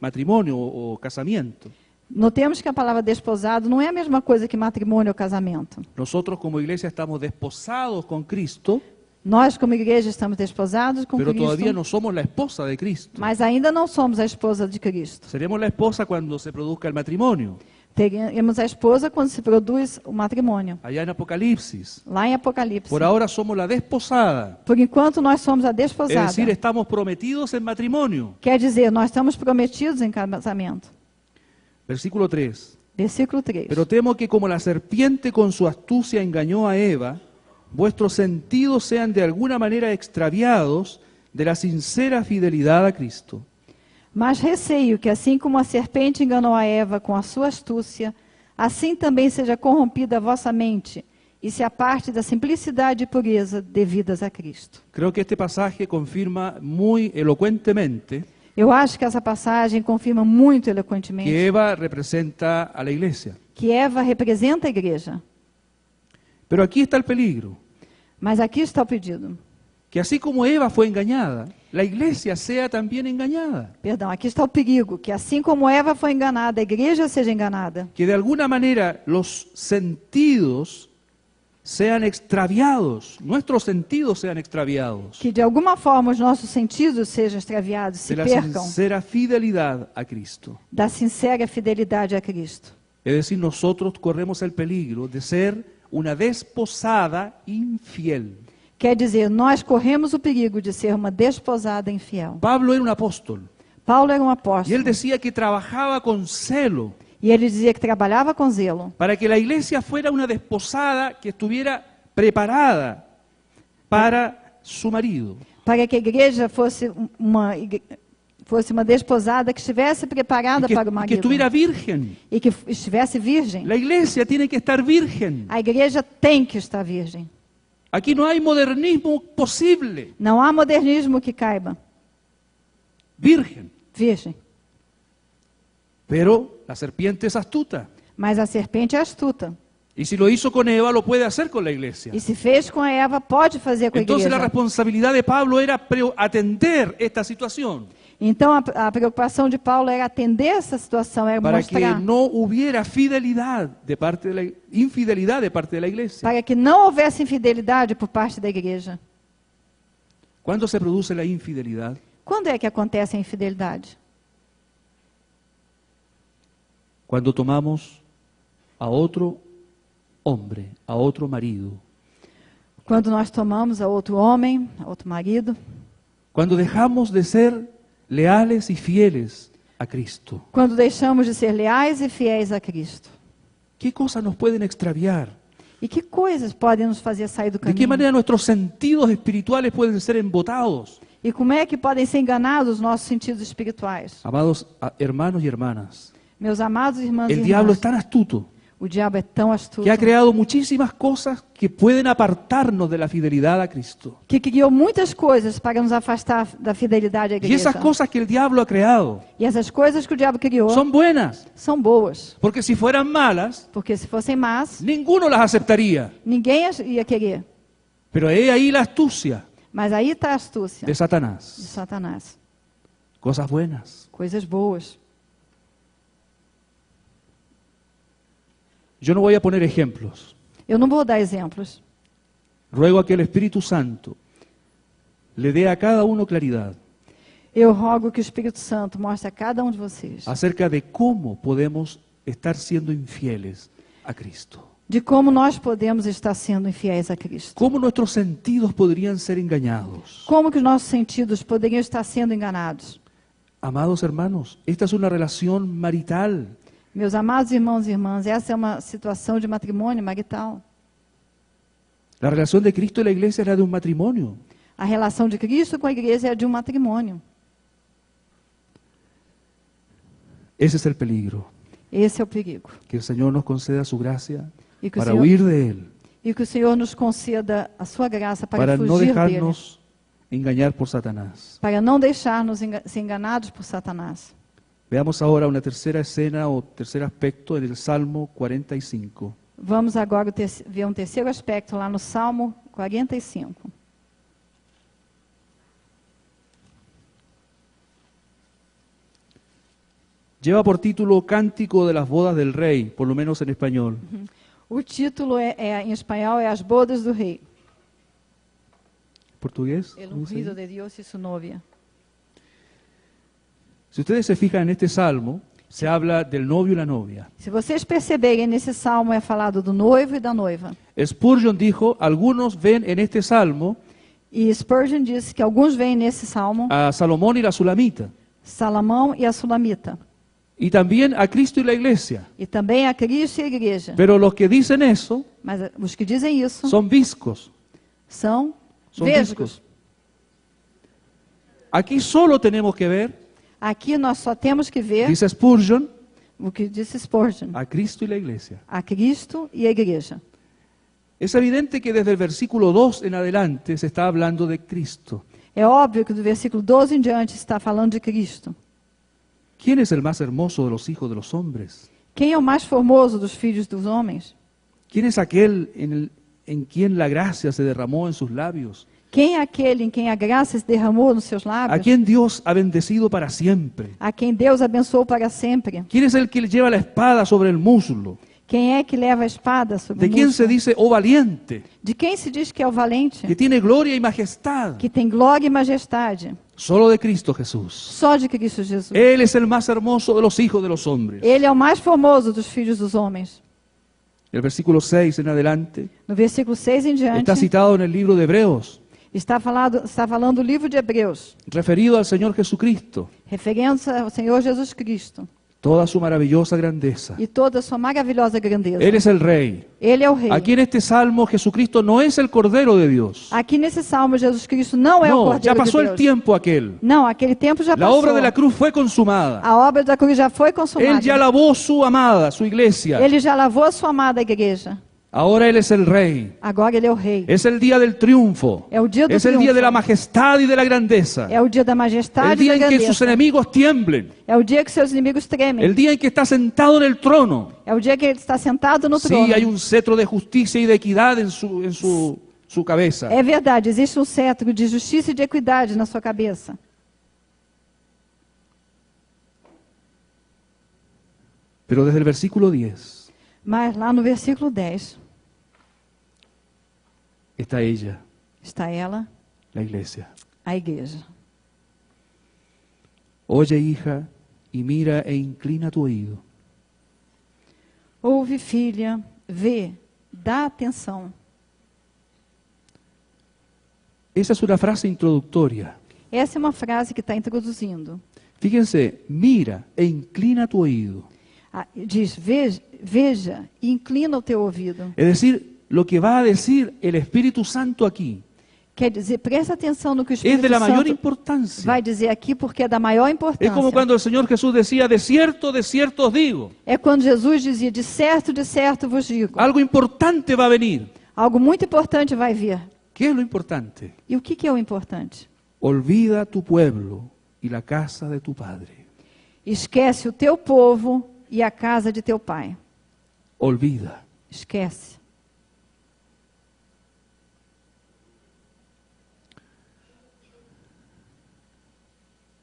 matrimonio o casamiento. Notemos que a palavra desposado não é a mesma coisa que matrimônio ou casamento. Nosotros como iglesia estamos desposados con Cristo, Nós, como igreja, estamos desposados com pero Cristo, todavía no somos la esposa de Cristo. mas ainda não somos a esposa de Cristo. Seremos la esposa cuando se produzca el matrimonio. Teremos a esposa quando se produz o matrimônio. Allá en Apocalipsis. Lá em Apocalipse. Por ahora somos la desposada. Por enquanto, nós somos a Es desposada. decir, estamos prometidos en matrimonio. Quer dizer, nós estamos prometidos em casamento. Versículo 3. Versículo 3. Pero temo que como la serpiente con su astucia engañó a Eva, vuestros sentidos sean de alguna manera extraviados de la sincera fidelidad a Cristo. Mas receio que assim como a serpente enganou a Eva com a sua astúcia, assim também seja corrompida a vossa mente e se aparte da simplicidade e pureza devidas a Cristo. Creo que este pasaje confirma muy elocuentemente Eu acho que essa passagem confirma muito que eloquentemente Eva representa a la iglesia. que Eva representa a igreja. Pero aquí está el peligro, Mas aqui está o pedido. que así como Eva fue engañada, la iglesia sea también engañada. Perdão, aqui está o perigo, que assim como Eva foi enganada, a igreja seja enganada. Que de alguna manera los sentidos sean extraviados, nuestros sentidos sean extraviados Que de alguma forma os nossos sentidos sejam extraviados, se de la percam sincera fidelidad a Cristo. da sincera fidelidade a Cristo. Es decir, nosotros corremos el peligro de ser una desposada infiel. Quer dizer, nós corremos o perigo de ser uma desposada infiel. Pablo era un apóstol Paulo era um y apóstolo él decía que trabajaba con celo e ele dizia que trabalhava com zelo para que la iglesia fuera una desposada que estuviera preparada para su marido. para que a igreja fosse uma desposada que estivesse preparada para o Y que marido estuviera virgen. e que estivesse virgem. La iglesia tiene que estar virgen. A igreja tem que estar virgem. Aquí no hay modernismo posible. Não há modernismo que caiba. Virgen. Virgem. Pero la serpiente es astuta. Mas a serpente é astuta. Y si lo hizo con Eva, lo puede hacer con la iglesia. E se fez com a Eva, pode fazer com a Entonces la igreja. responsabilidad de Pablo era atender esta situación Então a preocupação de Paulo era atender essa situação, era para que mostrar no hubiera fidelidad de parte de la infidelidad de parte de la iglesia. para que não houvesse infidelidade por parte da igreja. ¿Cuándo se produce la infidelidad? Quando é que acontece a infidelidade? Cuando tomamos a otro hombre, a otro marido. Quando nós tomamos a outro homem, a outro marido. Cuando dejamos de ser leales y fieles a Cristo. Quando deixamos de ser leais e fiéis a Cristo. ¿Qué cosas nos pueden extraviar? E que coisas podem nos fazer sair do ¿De qué caminho? manera nuestros sentidos espirituales pueden ser embotados? E como é que podem ser enganados os nossos sentidos espirituais? Amados hermanos y hermanas, Meus amados irmãos e el diablo irmãs, es tan astuto o diabo é tão astuto que ha creado muchísimas cosas que pueden apartarnos de la fidelidad a Cristo. que criou muitas coisas para nos afastar da fidelidade à Y igreja. esas cosas que el diablo ha creado E essas coisas que o diabo criou son buenas, são boas, porque si fueran malas, porque se fossem más, ninguno las aceptaría. ninguém ia querer. Pero he ahí la astucia Mas aí está a astúcia de de Satanás. Satanás. Cosas buenas. Coisas boas. Yo no voy a poner ejemplos. Eu não vou dar exemplos. Ruego a que el Espíritu Santo le dé a cada uno claridad Eu rogo que o Espírito Santo mostre a cada de vocês acerca de cómo podemos estar siendo infieles a Cristo. de como nós podemos estar sendo infiéis a Cristo. Cómo nuestros sentidos podrían ser engañados. Como que os nossos sentidos poderiam estar sendo enganados. Amados hermanos, esta es una relación marital. Meus amados irmãos e irmãs, essa é uma situação de matrimônio marital. La relación de Cristo y la iglesia es la de un matrimonio. A relação de Cristo com a igreja é a de um matrimônio. Ese es el peligro. Esse é o perigo. Que el Señor nos conceda su gracia E que o para Senhor, huir de Él, e que o Senhor nos conceda a sua graça para para no fugir dele. dejarnos engañar por Satanás. Para não deixar-nos ser enganados por Satanás. Veamos ahora una tercera escena o tercer aspecto en el Salmo 45. Vamos agora ver um terceiro aspecto lá no Salmo 45. Lleva por título Cántico de las bodas del rey, por lo menos en español. O título em espanhol é As Bodas do Rei. ¿Portugués? El ¿Cómo dice? ungido de Dios y su novia. Si ustedes se fijan en este salmo, se habla del novio y la novia. Se vocês perceberem, nesse salmo é falado do noivo e da noiva. Spurgeon dijo, algunos ven en este salmo E Spurgeon disse que alguns veem nesse salmo a Salomón y la Sulamita. Salomão e a Sulamita. y también a Cristo y la iglesia. e também a Cristo e a igreja. Pero los que dicen eso Mas os que dizem isso son viscos. são Son vesgos. viscos. Aquí solo tenemos que ver, Aqui nós só temos que ver dice Spurgeon, o que disse Spurgeon, a Cristo y la iglesia. a Cristo e a igreja. Es evidente que desde el versículo 2 en adelante se está hablando de Cristo. É óbvio que do versículo 12 em diante está falando de Cristo. ¿Quién es el más hermoso de los hijos de los hombres? Quem é o mais formoso dos filhos dos homens? ¿Quién es aquel en quien la gracia se derramó en sus labios? Quem é aquele em quem a graça se derramou nos seus ¿A lábios? quien Dios ha bendecido para siempre? A quem Deus abençoou para sempre? ¿Quién es el que lleva la espada sobre el muslo? Quem é que leva a espada sobre ¿De o quién se muslo? dice, oh valiente, De quem se diz que é o valente? que tiene gloria y majestad? Que tem glória e majestade? Solo de Cristo Jesús. Só de Cristo Jesus. Él es el más hermoso de los hijos de los hombres. Ele é o mais formoso dos filhos dos homens. El versículo 6 en adelante No versículo 6 em diante, está citado en el libro de Hebreos, está falando o livro de Hebreus, referido al Señor Jesucristo, referente ao Senhor Jesus Cristo toda su maravillosa grandeza. e toda a sua maravilhosa grandeza. Él es el Rey. Ele é o Rei. Aquí en este salmo Jesucristo no es el Cordero de Dios. Aqui nesse salmo, Jesus Cristo não é o No, Cordeiro ya de pasó el Deus. tiempo aquel. Não, aquele tempo já La passou. obra de la cruz fue consumada. A obra da cruz já foi consumada. Él ya lavó su amada, su iglesia. Ele já lavou a sua amada igreja. Ahora Él es el Rey. Agora ele é o Rei. Es el día del triunfo. É o dia do Es el día triunfo. de la majestad y de la grandeza. É o dia da El majestade e día da en que sus grandeza. enemigos tiemblen. É o dia que seus inimigos tremem. El día en que está sentado en el trono. É o dia que ele está sentado no Sí, trono. hay un cetro de justicia y de equidad en su cabeza. É verdade, existe um cetro de justiça e de equidade na sua cabeça. Pero desde el versículo 10 Mas lá no versículo 10 está ella, está ela, la iglesia. a igreja. Oye, hija, y mira e inclina tu oído. Ouve, filha, vê, dá atenção. Esa es una frase introductoria. Essa é uma frase que está introduzindo. Fíjense, mira e inclina tu oído. Diz, veja e inclina o teu ouvido. Es decir, lo que va a decir el Espíritu Santo aquí Quer dizer, presta atenção no que o es Espírito de la mayor Santo importancia. vai dizer aqui, porque é da maior Es importância. como cuando el Señor Jesús decía, de cierto os digo. É quando Jesus dizia, de certo vos digo. Algo importante va a venir. Algo muito importante vai vir. ¿Qué es lo importante? E o que é o importante? Olvida tu pueblo y la casa de tu padre. Esquece o teu povo e a casa de teu pai. Olvida. Esquece.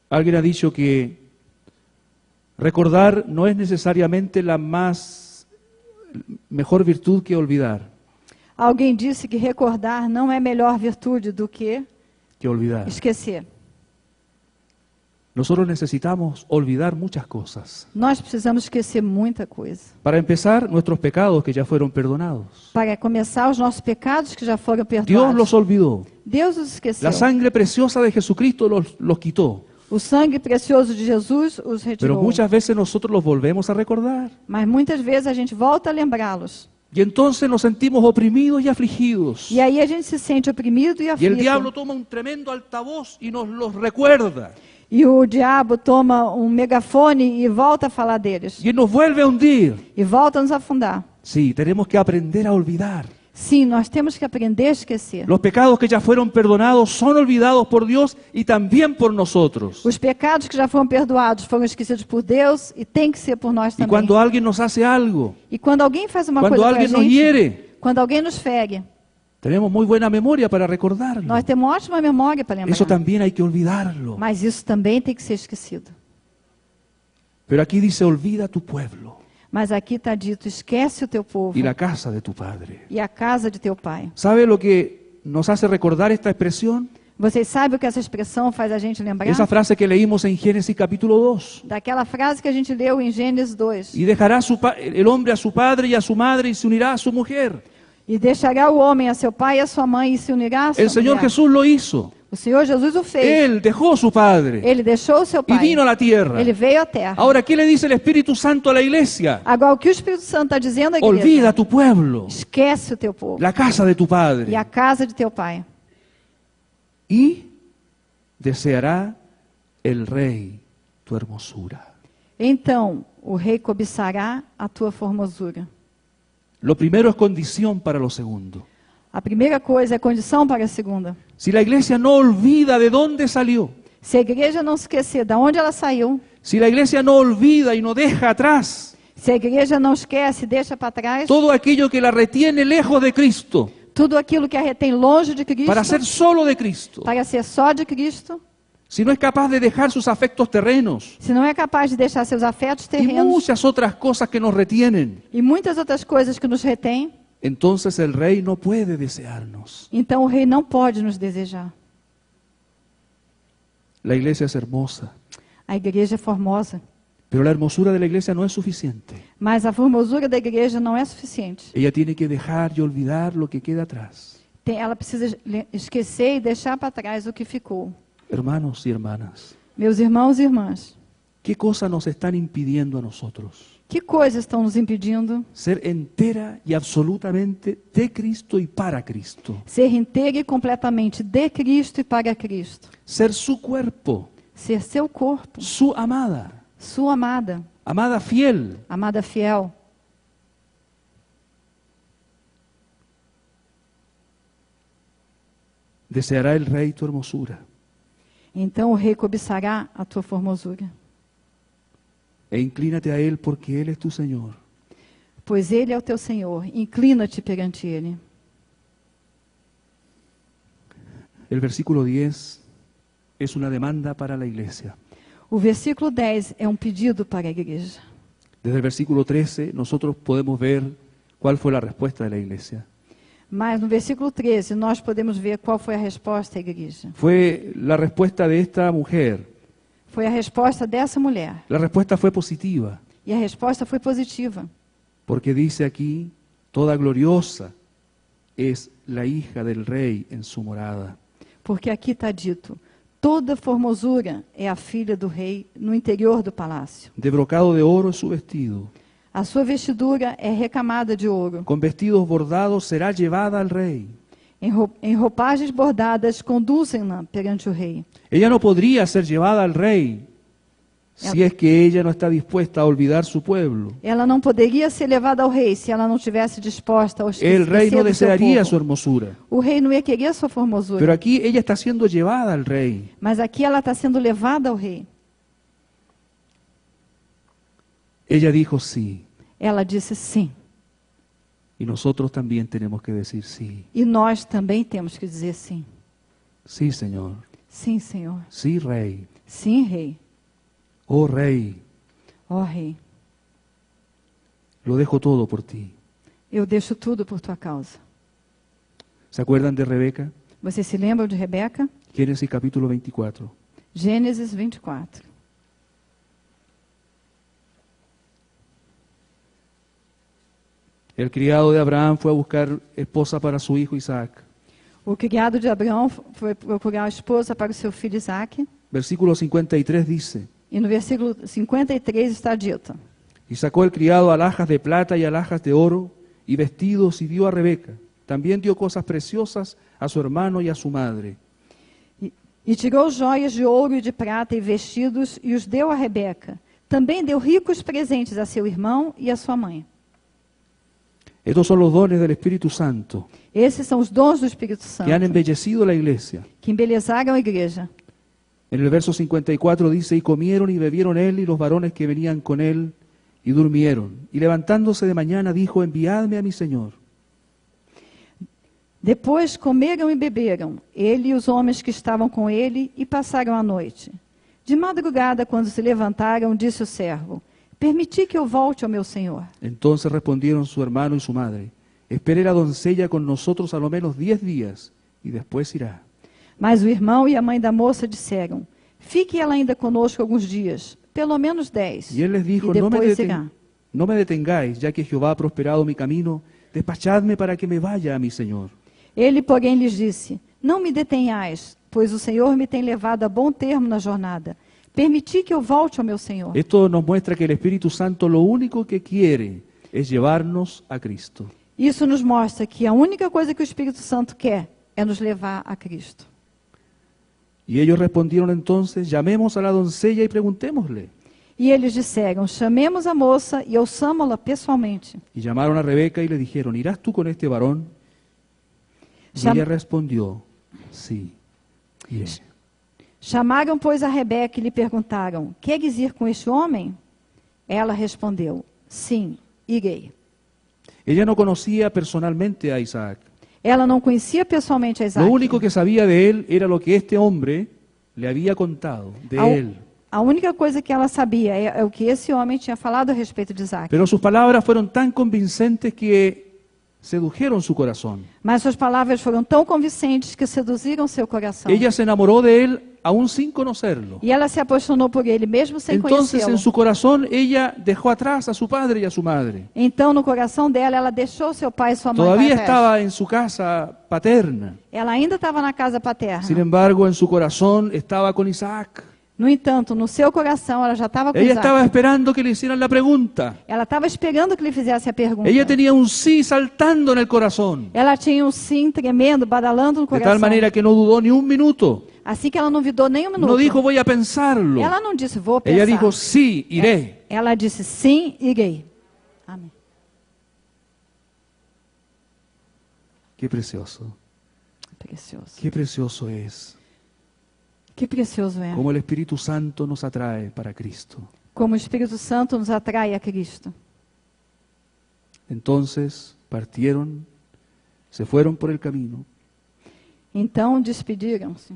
Alguien ha dicho que recordar no es necesariamente la mejor virtud que olvidar. Alguém disse que recordar não é melhor virtude do que olvidar. esquecer. Nosotros necesitamos olvidar muchas cosas. Nós precisamos esquecer muita coisa. Para empezar, nuestros pecados que ya fueron perdonados. Para começar, os nossos pecados que já foram Dios perdoados. los olvidó. Deus os esqueceu. La sangre preciosa de Jesucristo los quitó. O sangue precioso de Jesus os Pero retirou. muchas veces nosotros los volvemos a recordar. Mas muitas vezes a gente volta a lembrá-los. Y entonces nos sentimos oprimidos y afligidos. E aí a gente se sente oprimido e Y el aflito. diablo toma un tremendo altavoz y nos los recuerda. E o diabo toma um megafone e volta a falar deles. Y nos vuelve a hundir. E volta a nos afundar. Sí, tenemos que aprender a olvidar. Sim, nós temos que aprender a esquecer. Los pecados que ya fueron perdonados son olvidados por Dios y también por nosotros. Os pecados que já foram perdoados foram esquecidos por Deus e tem que ser por nós Y também. cuando alguien nos hace algo, E quando alguém faz uma cuando coisa pra alguien nos gente, hiere, quando alguém nos fere, tenemos muy buena memoria para recordarlo. nós temos uma ótima memória para lembrar. Eso también hay que olvidarlo. Mas isso também tem que ser esquecido. Pero aquí dice, olvida tu pueblo Mas aqui está dito, esquece o teu povo y la casa de tu padre. e a casa de teu pai. ¿Sabe lo que nos hace recordar esta expresión? Vocês sabem o que essa expressão faz a gente lembrar? Esa frase que leímos en Génesis capítulo 2. Daquela frase que a gente leu em Gênesis 2. Y dejará el hombre a su padre y a su madre y se unirá a su mujer. E deixará o homem a seu pai e a sua mãe e se unirá a sua El Señor mulher. Jesús lo hizo. O Senhor Jesus o fez. Él dejó su Padre Ele deixou o seu y pai. vino a la tierra. Ele veio à terra. Ahora, ¿qué le dice el Espíritu Santo a la iglesia? Agora, o que o Espírito Santo está dizendo à igreja? Olvida tu pueblo, Esquece o teu povo la casa de tu e Padre, a casa de teu pai. y deseará el Rey tu hermosura. Então, o rei cobiçará a tua formosura. Lo primero es condición para lo segundo. A primeira coisa é condição para a segunda. Si la iglesia no olvida de dónde salió, Se a igreja não se esquecer de onde ela saiu, si la iglesia no olvida y no deja atrás se a igreja não esquece e deixa para trás todo aquello que la retiene lejos de Cristo, tudo aquilo que a retém longe de Cristo, para ser solo de Cristo, para ser só de Cristo, si no es capaz de dejar sus afectos terrenos se não é capaz de deixar seus afetos y terrenos muchas otras cosas que nos retienen, e muitas outras coisas que nos retêm, entonces el Rey no puede desearnos. então o rei não pode nos desejar. La iglesia es hermosa, A igreja é formosa, pero la hermosura de la iglesia no es suficiente. mas a formosura da igreja não é suficiente. Ella tiene que dejar y olvidar lo que queda atrás. Ela precisa esquecer e deixar para trás o que ficou. Hermanos y hermanas, Meus irmãos e irmãs, ¿qué cosas nos están impidiendo a nosotros que coisas estão nos impedindo ser entera y absolutamente de Cristo y para Cristo? ser inteira e completamente de Cristo e para Cristo? Ser su cuerpo, Ser seu corpo, su amada, sua amada, amada fiel. amada fiel. Deseará el Rey tu hermosura Então o rei cobiçará a tua formosura, e inclínate a Él porque Él es tu Señor. pois ele é o teu Senhor. Inclina-te perante ele. El versículo 10 es una demanda para la iglesia. O versículo 10 é um pedido para a igreja. Desde el versículo 13 nosotros podemos ver cuál fue la respuesta de la iglesia. Mas no versículo 13 nós podemos ver qual foi a resposta à igreja. Fue la respuesta de esta mujer. Foi a resposta dessa mulher. La respuesta fue positiva, E a resposta foi positiva. porque dice aquí, toda gloriosa es la hija del rey en su morada. Porque aqui está dito, toda formosura é a filha do rei no interior do palácio. De brocado de oro es su vestido, A sua vestidura é recamada de ouro. con vestidos bordados será llevada al rey. Em roupagens bordadas conduzem-na perante o rei. Ella no podría ser llevada al rey si es que ella no está dispuesta a olvidar su pueblo. Ela não poderia ser levada ao rei se ela não estivesse disposta a El rey esquecer no do seu desearía su povo. hermosura, O rei não ia querer a sua formosura. pero aquí ella está siendo llevada al rey. Mas aqui ela está sendo levada ao rei. Ella dijo sí, Ela disse sim. y nosotros también tenemos que decir sí. E nós também temos que dizer sim. Sí, Señor. Sim, Senhor. Sí, Rey. Sim, rei. Oh, Rey, Ó rei, lo dejo todo por ti. eu deixo tudo por tua causa. ¿Se acuerdan de Rebeca? Vocês se lembram de Rebeca? Génesis capítulo 24. Gênesis 24. El criado de Abraham fue a buscar esposa para su hijo Isaac. O criado de Abraão foi procurar a esposa para o seu filho Isaque. Versículo 53 dice, E no versículo 53 está dito: y sacó el criado alhajas de plata y alhajas de oro y vestidos y dio a Rebeca. También dio cosas preciosas a su hermano y a su madre. E tirou joias de ouro e de prata e vestidos e os deu a Rebeca. Também deu ricos presentes a seu irmão e a sua mãe. Estos son los dones del Espíritu Santo Esses são os dons do Espírito Santo que han embellecido la iglesia. que embelezaram a igreja. En el verso 54 dice, y comieron y bebieron él y los varones que venían con él, y durmieron. Y levantándose de mañana dijo, enviadme a mi Señor. Depois comeram e beberam, ele e os homens que estavam com ele, e passaram a noite. De madrugada, quando se levantaram, disse o servo: permiti que eu volte ao meu senhor. Entonces respondieron su hermano y su madre, espere la doncella con nosotros a lo menos 10 días, y después irá. Mas o irmão e a mãe da moça disseram: fique ela ainda conosco alguns dias, pelo menos 10, Y él les dijo, e depois irá. no me detengáis, ya que Jehová ha prosperado mi camino, despachadme para que me vaya a mi Señor. Ele, porém, lhes disse: não me detenhais, pois o Senhor me tem levado a bom termo na jornada. Permiti que eu volte ao meu Senhor. Esto nos muestra que el Espíritu Santo lo único que quiere es llevarnos a Cristo. Isso nos mostra que a única coisa que o Espírito Santo quer é nos levar a Cristo. Y ellos respondieron entonces, llamemos a la doncella y preguntémosle. E eles disseram, chamemos a moça e ouçamo-la pessoalmente. Y llamaron a Rebeca y le dijeron, ¿irás tú con este varón? Y Cham- ella respondió, sí, iré. Chamaram, pois, a Rebeca e lhe perguntaram, queres ir com este homem? Ela respondeu, sim, irei. Ella no conocía personalmente a Isaac. Ela não conhecia pessoalmente a Isaac. Lo único que sabía de él era lo que este hombre le había contado de él. A única coisa que ela sabia é o que esse homem tinha falado a respeito de Isaac. Pero sus palabras fueron tan convincentes que sedujeron su corazón. Mas suas palavras foram tão convincentes que seduziram seu coração. Ella se enamoró de él aún sin conocerlo. E ela se apaixonou por ele, mesmo sem Entonces conhecê-lo. en su corazón ella dejó atrás a su padre y a su madre. Então, no coração dela, ela deixou seu pai e sua mãe Todavía para trás. estaba en su casa paterna. Ela ainda estava na casa paterna. Sin embargo, en su corazón estaba con Isaac. No entanto, no seu coração, ela já estava com Ella Isaac. estaba esperando que le hicieran la pregunta. Ela estava esperando que ele fizesse a pergunta. Ella tenía un sí saltando en el corazón. Ela tinha um sim tremendo, badalando no De coração. tal manera que no dudó ni un minuto. Assim que ela não vidou nem um minuto. No dijo voy a pensarlo. Ela não disse, vou pensar. Ella dijo sí, iré. Ela disse, sim, irei. Amém. Qué precioso. Precioso. Qué precioso es. Que precioso é. Cómo el Espíritu Santo nos atrae para Cristo. Como o Espírito Santo nos atrai a Cristo. Entonces partieron, se fueron por el camino. Então despediram-se.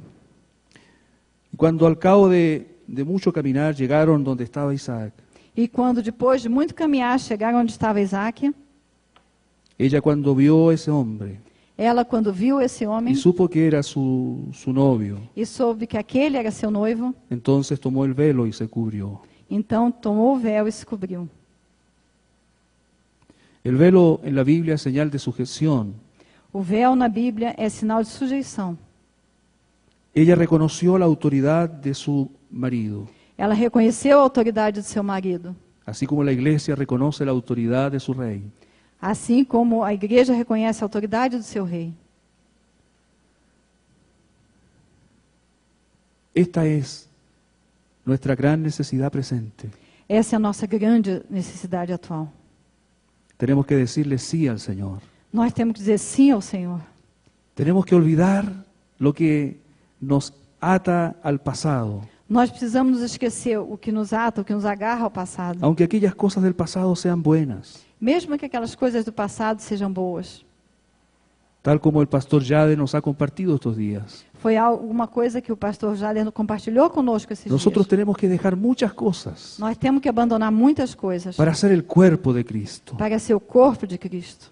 Y cuando al cabo de mucho caminar llegaron donde estaba Isaac, E quando, depois de muito caminhar, chegaram onde estava Isaac, ella cuando vio ese hombre ela, quando viu esse homem y supo que era su novio, e soube que aquele era seu noivo, entonces tomó el velo y se cubrió. então tomou o véu e se cobriu. El velo en la Biblia es señal de sujeción. O véu na Bíblia é sinal de sujeição. Ella reconoció la autoridad de su marido, Ela reconheceu a autoridade de seu marido, así como la iglesia reconoce la autoridad de su rey. assim como a igreja reconhece a autoridade do seu rei. Esta es nuestra gran necesidad presente. Essa é a nossa grande necessidade atual. Tenemos que decirle sí al Señor. Nós temos que dizer sim ao Senhor. Tenemos que olvidar lo que nos ata al pasado, Nós precisamos nos esquecer o que nos ata, o que nos agarra ao passado. aunque aquellas cosas del pasado sean buenas, Mesmo que aquelas coisas do passado sejam boas. tal como el pastor Jade nos ha compartido estos días. Foi alguma coisa que o pastor Jader compartilhou conosco esses Nosotros dias. tenemos que dejar muchas cosas Nós temos que abandonar muitas coisas para ser el cuerpo de Cristo. para ser o corpo de Cristo.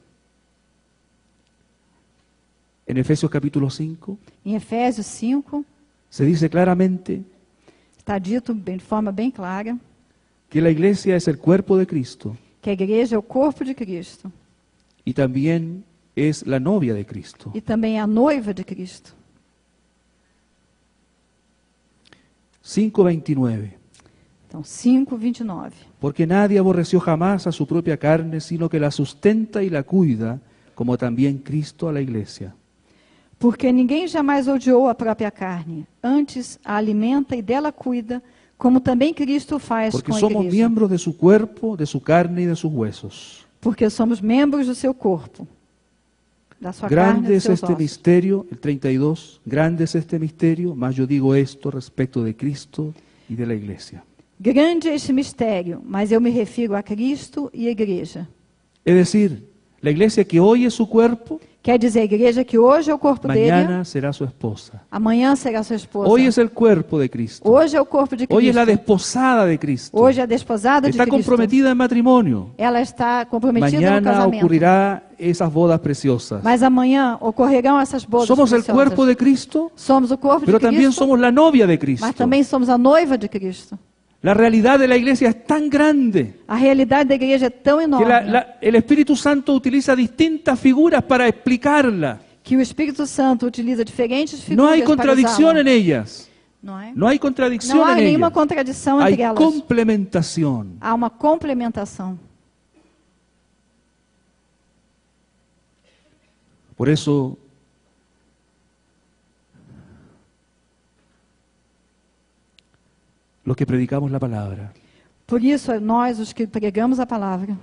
En Efesios capítulo 5 Em Efésios 5, se dice claramente está dito de forma bem clara que la iglesia es el cuerpo de Cristo que a igreja é o corpo de Cristo y también es la novia de Cristo. e também é a noiva de Cristo. 5:29. Então, 5:29. Porque nadie aborreció jamás a su propia carne, sino que la sustenta y la cuida, como también Cristo a la iglesia. Porque ninguém jamais odiou a própria carne, antes a alimenta e dela cuida, como também Cristo faz Porque com a somos igreja. miembros de su cuerpo, de su carne y de sus huesos. Porque somos membros do seu corpo, da sua carne Grande e es dos seus este ossos. misterio, el 32, grande es este misterio, mas yo digo esto respecto de Cristo y de la iglesia. Grande é este mistério, mas eu me refiro a Cristo e a igreja. Es decir, la iglesia que hoy es su cuerpo, Quer dizer, a igreja que hoje é o corpo dele, mañana será su esposa. amanhã será sua esposa. Hoy es el cuerpo de Cristo. Hoje é o corpo de Cristo. Hoy es la desposada de Cristo. Hoje é a desposada de Está Cristo. comprometida en matrimonio. Ela está comprometida no Mañana casamento. ocurrirá esas bodas preciosas. Mas amanhã ocorrerão essas bodas Somos el preciosas. cuerpo de Cristo, Somos o corpo pero de también Cristo, somos la novia de Cristo. mas também somos a noiva de Cristo. La realidad de la iglesia es tan grande A realidade da igreja é tão que enorme el Espíritu Santo utiliza distintas figuras para explicarla. que o Espírito Santo utiliza diferentes No figuras hay para contradicción usá-la. en ellas. Não é? No hay contradicción Não há en nenhuma ellas. contradição Hay entre elas. complementación. Há uma complementação. Por eso, los que predicamos la palabra, Por isso, nós, os que pregamos a palavra,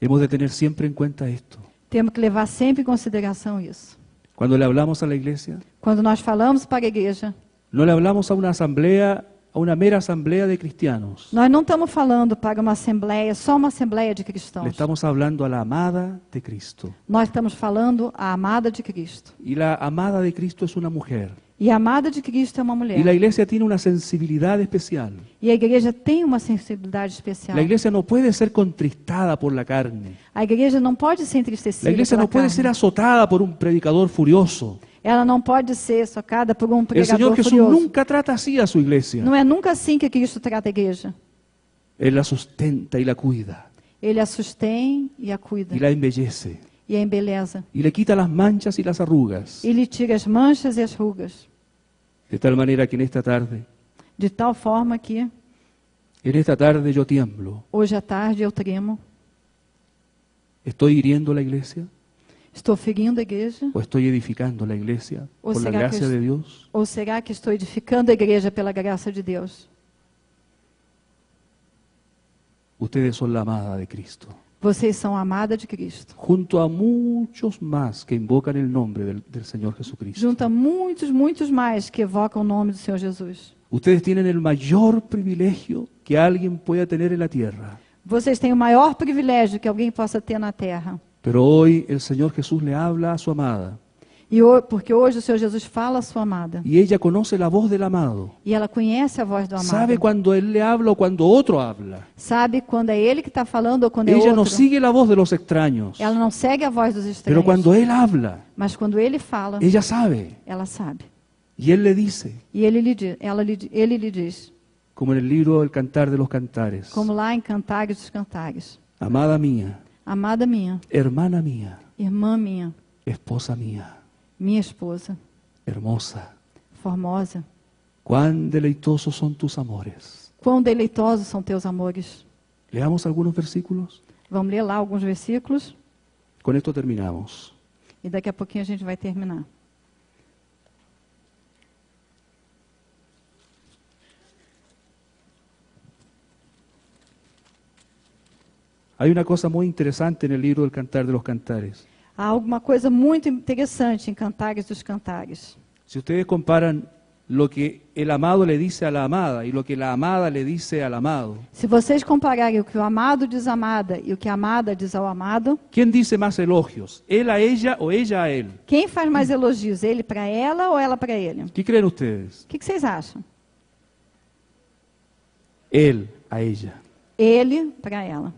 hemos de tener siempre en cuenta esto. temos que levar sempre em consideração isso. Cuando le hablamos a la iglesia, Quando nós falamos para a igreja, no le hablamos a una asamblea, a una mera asamblea de cristianos. nós não estamos falando para uma assembleia, só uma assembleia de Le cristãos. estamos hablando a la amada de Cristo. Nós estamos falando a amada de Cristo. Y la amada de Cristo es una mujer. E a amada de Cristo é uma mulher. Y la iglesia tiene una sensibilidad especial. E a igreja tem uma sensibilidade especial. La iglesia no puede ser contristada por la carne. A igreja não pode ser entristecida La iglesia pela no puede carne. ser azotada por un predicador furioso. Ela não pode ser socada por um El pregador Señor Jesús furioso. nunca trata así a su iglesia. Não é nunca assim que Cristo trata a igreja. Él la sustenta y la cuida Ele a sustém e a cuida. y la embellece E a embeleza. y le quita las manchas y las arrugas. E lhe tira as manchas e as rugas. De tal manera que en esta tarde yo tiemblo. hoje à tarde, eu tremo. ¿Estoy hiriendo la iglesia Estou ferindo a igreja? o estoy edificando la iglesia ¿O por la será que gracia es- de Dios? Ou será que estou edificando a igreja pela graça de Deus? Ustedes son la amada de Cristo, Vocês são a amada de Cristo. junto a muchos más que invocan el nombre del Señor Jesucristo. Junto a muitos, muitos mais que evocam o nome do Senhor Jesus. Ustedes tienen el mayor privilegio que alguien pueda tener en la tierra. Vocês têm o maior privilégio que alguém possa ter na terra. Pero hoy el Señor Jesús le habla a su amada Porque hoje o Senhor Jesus fala a sua amada. y ella conoce la voz del amado. E ela conhece a voz do amado. Sabe cuando él le habla o cuando otro habla. Sabe quando é ele que está falando ou quando é Ella outro. no sigue la voz de los extraños. Ela não segue a voz dos Pero estranhos. cuando él habla, Mas quando ele fala, ella sabe. ela sabe. Y él le dice, E ele lhe diz, como en el libro El Cantar de los Cantares, como lá em Cantares dos Cantares: amada mía, Amada minha, hermana mía, irmã minha, esposa mía, minha esposa, hermosa, formosa, cuán deleitosos son tus amores. quão deleitosos são teus amores. Leamos algunos versículos. Vamos ler lá alguns versículos Con esto terminamos. e daqui a pouquinho a gente vai terminar. Hay una cosa muy interesante en el libro del Cantar de los Cantares. Há alguma coisa muito interessante em Cantares dos Cantares. Si ustedes comparan lo que el amado le dice a la amada y lo que la amada le dice al amado, Se vocês compararem o que o amado diz à amada e o que a amada diz ao amado, ¿quién dice más elogios? ¿Él a ella o ella a él? quem faz mais elogios? Ele para ela ou ela para ele? ¿Qué creen ustedes? O que vocês acham? Él a ella. Ele para ela.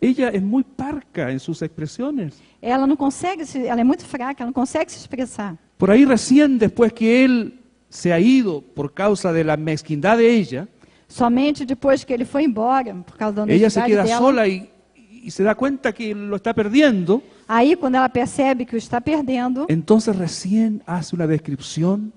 Ella es muy parca en sus expresiones. Ela não consegue, ela é muito fraca, ela não consegue se expressar. Por ahí recién después que él se ha ido por causa de la mezquindad de ella, Somente depois que ele foi embora, por causa da ella se honestidade queda dela, sola y se da cuenta que lo está perdiendo. aí quando ela percebe que o está perdendo, Entonces recién hace una descripción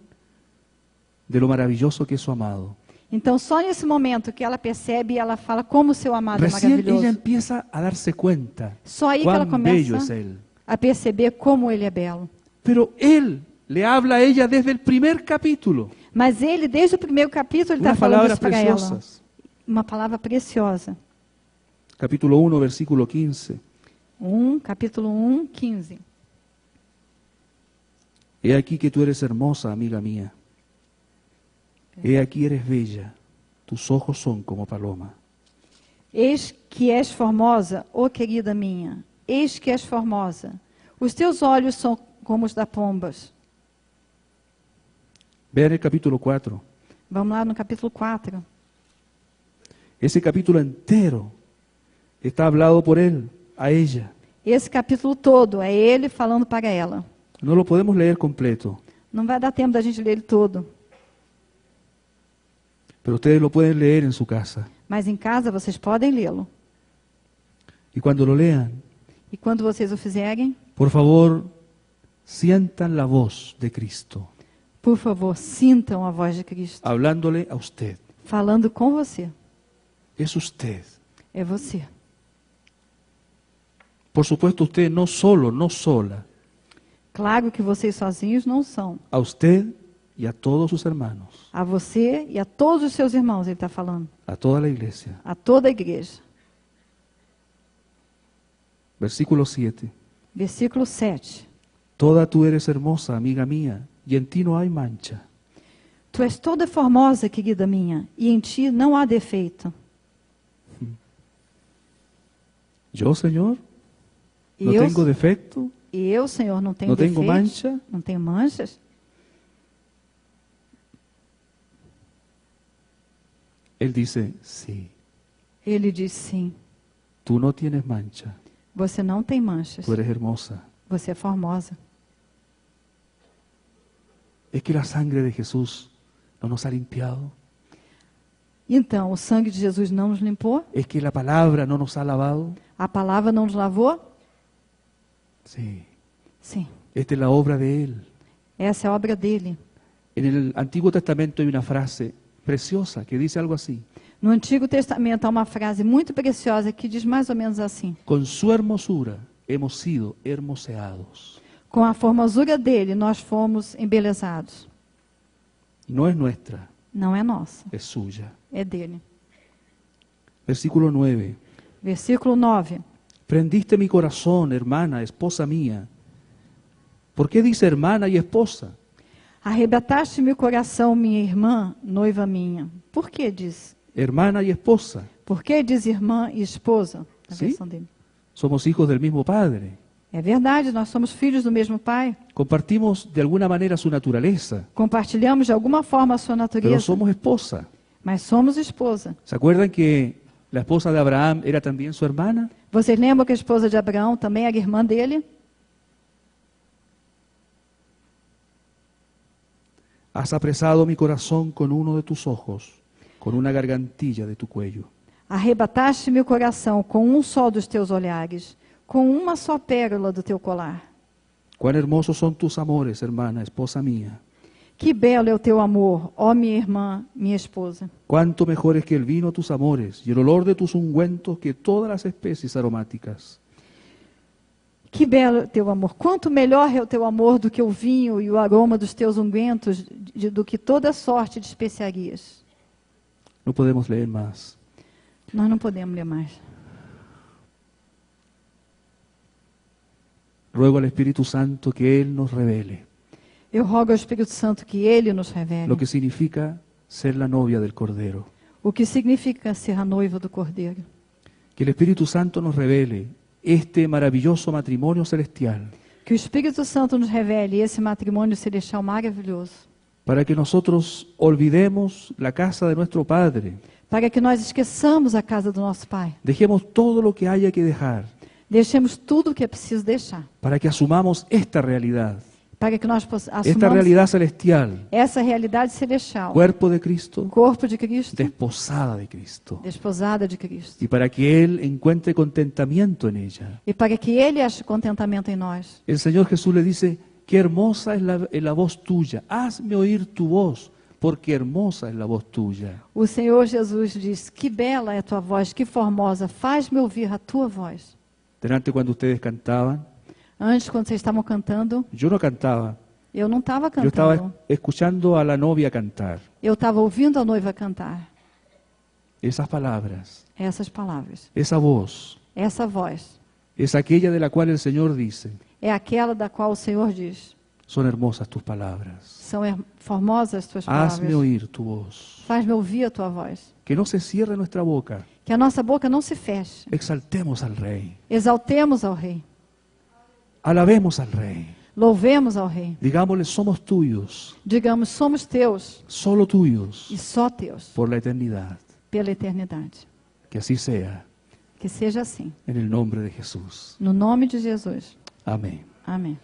de lo maravilloso que es su amado. então só nesse momento que ela percebe, ela fala como o seu amado é Recién ella maravilhoso. empieza a darse cuenta Só aí que ela cuán bello es começa él. a perceber como ele é belo. Pero él le habla a ella desde el primer capítulo. Mas ele, desde o primeiro capítulo, ele está Unas falando palabras isso para ela. preciosas. Uma palavra preciosa. Capítulo 1, versículo 15. Capítulo 1, 15. He aquí que tú eres hermosa, amiga mía. He aquí eres bella. Tus ojos son como paloma. Eis que és formosa, ó querida minha. Eis que és formosa. Os teus olhos são como os das pombas. Vean el capítulo 4. Vamos lá no capítulo 4. Ese capítulo entero está hablado por él, a ella. Esse capítulo todo é ele falando para ela. No lo podemos leer completo, Não vai dar tempo da gente ler ele todo. pero ustedes lo pueden leer en su casa. Mas em casa vocês podem lê-lo. Y cuando lo lean, E quando vocês o fizerem, por favor, sientan la voz de Cristo, Por favor, sintam a voz de Cristo hablándole a usted. falando com você. Es usted. É você. Por supuesto, usted no solo, no sola. Claro que vocês sozinhos não são. A usted y a todos sus hermanos, A você e a todos os seus irmãos, ele está falando. a toda la iglesia. A toda a igreja. Versículo 7. Versículo 7. Toda tú eres hermosa, amiga mía, y en ti no hay mancha. Tu és toda formosa, querida minha, e em ti não há defeito. Yo, Señor, E no eu, tengo defecto, Senhor, não tenho no tengo defeitos, mancha. não tenho manchas. Él dice, sí, Ele diz sim. tú no tienes mancha, Você não tem manchas. tú eres hermosa. Você é formosa. Es que la sangre de Jesús no nos ha limpiado. Então, o sangue de Jesus não nos limpou? Es que la palabra no nos ha lavado. A palavra não nos lavou? Sí, Sim. esta es la obra de Él. Essa é a obra dele. En el Antiguo Testamento hay una frase preciosa que dice algo así. No Antigo Testamento há uma frase muito preciosa que diz mais ou menos assim: Con su hermosura hemos sido hermoseados. com a formosura dele nós fomos embelezados. No es nuestra, Não é nossa, es suya. é dele. Versículo 9. Versículo 9. Prendiste mi corazón, hermana, esposa mía. ¿Por qué dice hermana y esposa? Arrebataste-me o coração, minha irmã, noiva minha. Por que diz? Hermana y esposa. Por que diz irmã e esposa? Na Sim. versão dele. Somos hijos del mismo Padre. É verdade, nós somos filhos do mesmo Pai. Compartimos de alguna manera su naturaleza, Compartilhamos de alguma forma a sua pero natureza, somos esposa. mas somos esposa. ¿Se acuerdan que la esposa de Abraham era también su hermana? Vocês lembram que a esposa de Abraão também era irmã dele? Has apresado mi corazón con uno de tus ojos, con una gargantilla de tu cuello. Arrebataste-me o coração com um só dos teus olhares, com uma só pérola do teu colar. Cuán hermosos son tus amores, hermana, esposa mía. Que belo é o teu amor, ó minha irmã, minha esposa. Cuánto mejores que el vino tus amores y el olor de tus ungüentos que todas las especies aromáticas. Que belo é o teu amor. Quanto melhor é o teu amor do que o vinho e o aroma dos teus ungüentos, do que toda sorte de especiarias. No podemos leer más. Nós não podemos ler mais. Ruego al Espíritu Santo que Él nos revele Eu rogo ao Espírito Santo que ele nos revele lo que significa ser la novia del Cordero. o que significa ser a noiva do Cordeiro. Que el Espíritu Santo nos revele este maravilloso matrimonio celestial, Que o Espírito Santo nos revele esse matrimônio celestial maravilhoso. para que nosotros olvidemos la casa de nuestro Padre, Para que nós esqueçamos a casa do nosso Pai. dejemos todo lo que haya que dejar, Deixemos tudo o que é preciso deixar. para que asumamos esta realidad, Para que nós esta assumamos realidad celestial, essa realidade celestial. cuerpo de Cristo, Corpo de Cristo, desposada de Cristo, desposada de Cristo. y para que Él encuentre contentamiento en ella. E para que Ele ache contentamento em nós. El Señor Jesús le dice, qué hermosa es la voz tuya, hazme oír tu voz, porque hermosa es la voz tuya. O Senhor Jesus diz, que bela é a tua voz, que formosa, faz-me ouvir a tua voz. Delante cuando ustedes cantaban, Antes, quando vocês estavam cantando, yo no cantaba, eu não estava yo estaba cantando. escuchando a la novia cantar. Eu estava ouvindo a noiva cantar. Esas palabras, Essas palavras. esa voz, Essa voz es aquella de la cual el Señor dice, é aquela da qual o Senhor diz, son hermosas tus palabras. são formosas as tuas Hazme palavras. oír tu voz. Faz-me ouvir a tua voz. Que no se cierre nuestra boca. Que a nossa boca não se feche. Exaltemos al Rey. Exaltemos ao Rei. Alabemos al Rey. Louvemos ao Rei. Digámosle, somos tuyos, Digamos, somos teus solo tuyos, e só teus, por la eternidad. pela eternidade. Que así sea, Que seja assim. en el nombre de Jesús. No nome de Jesus. Amén. Amém.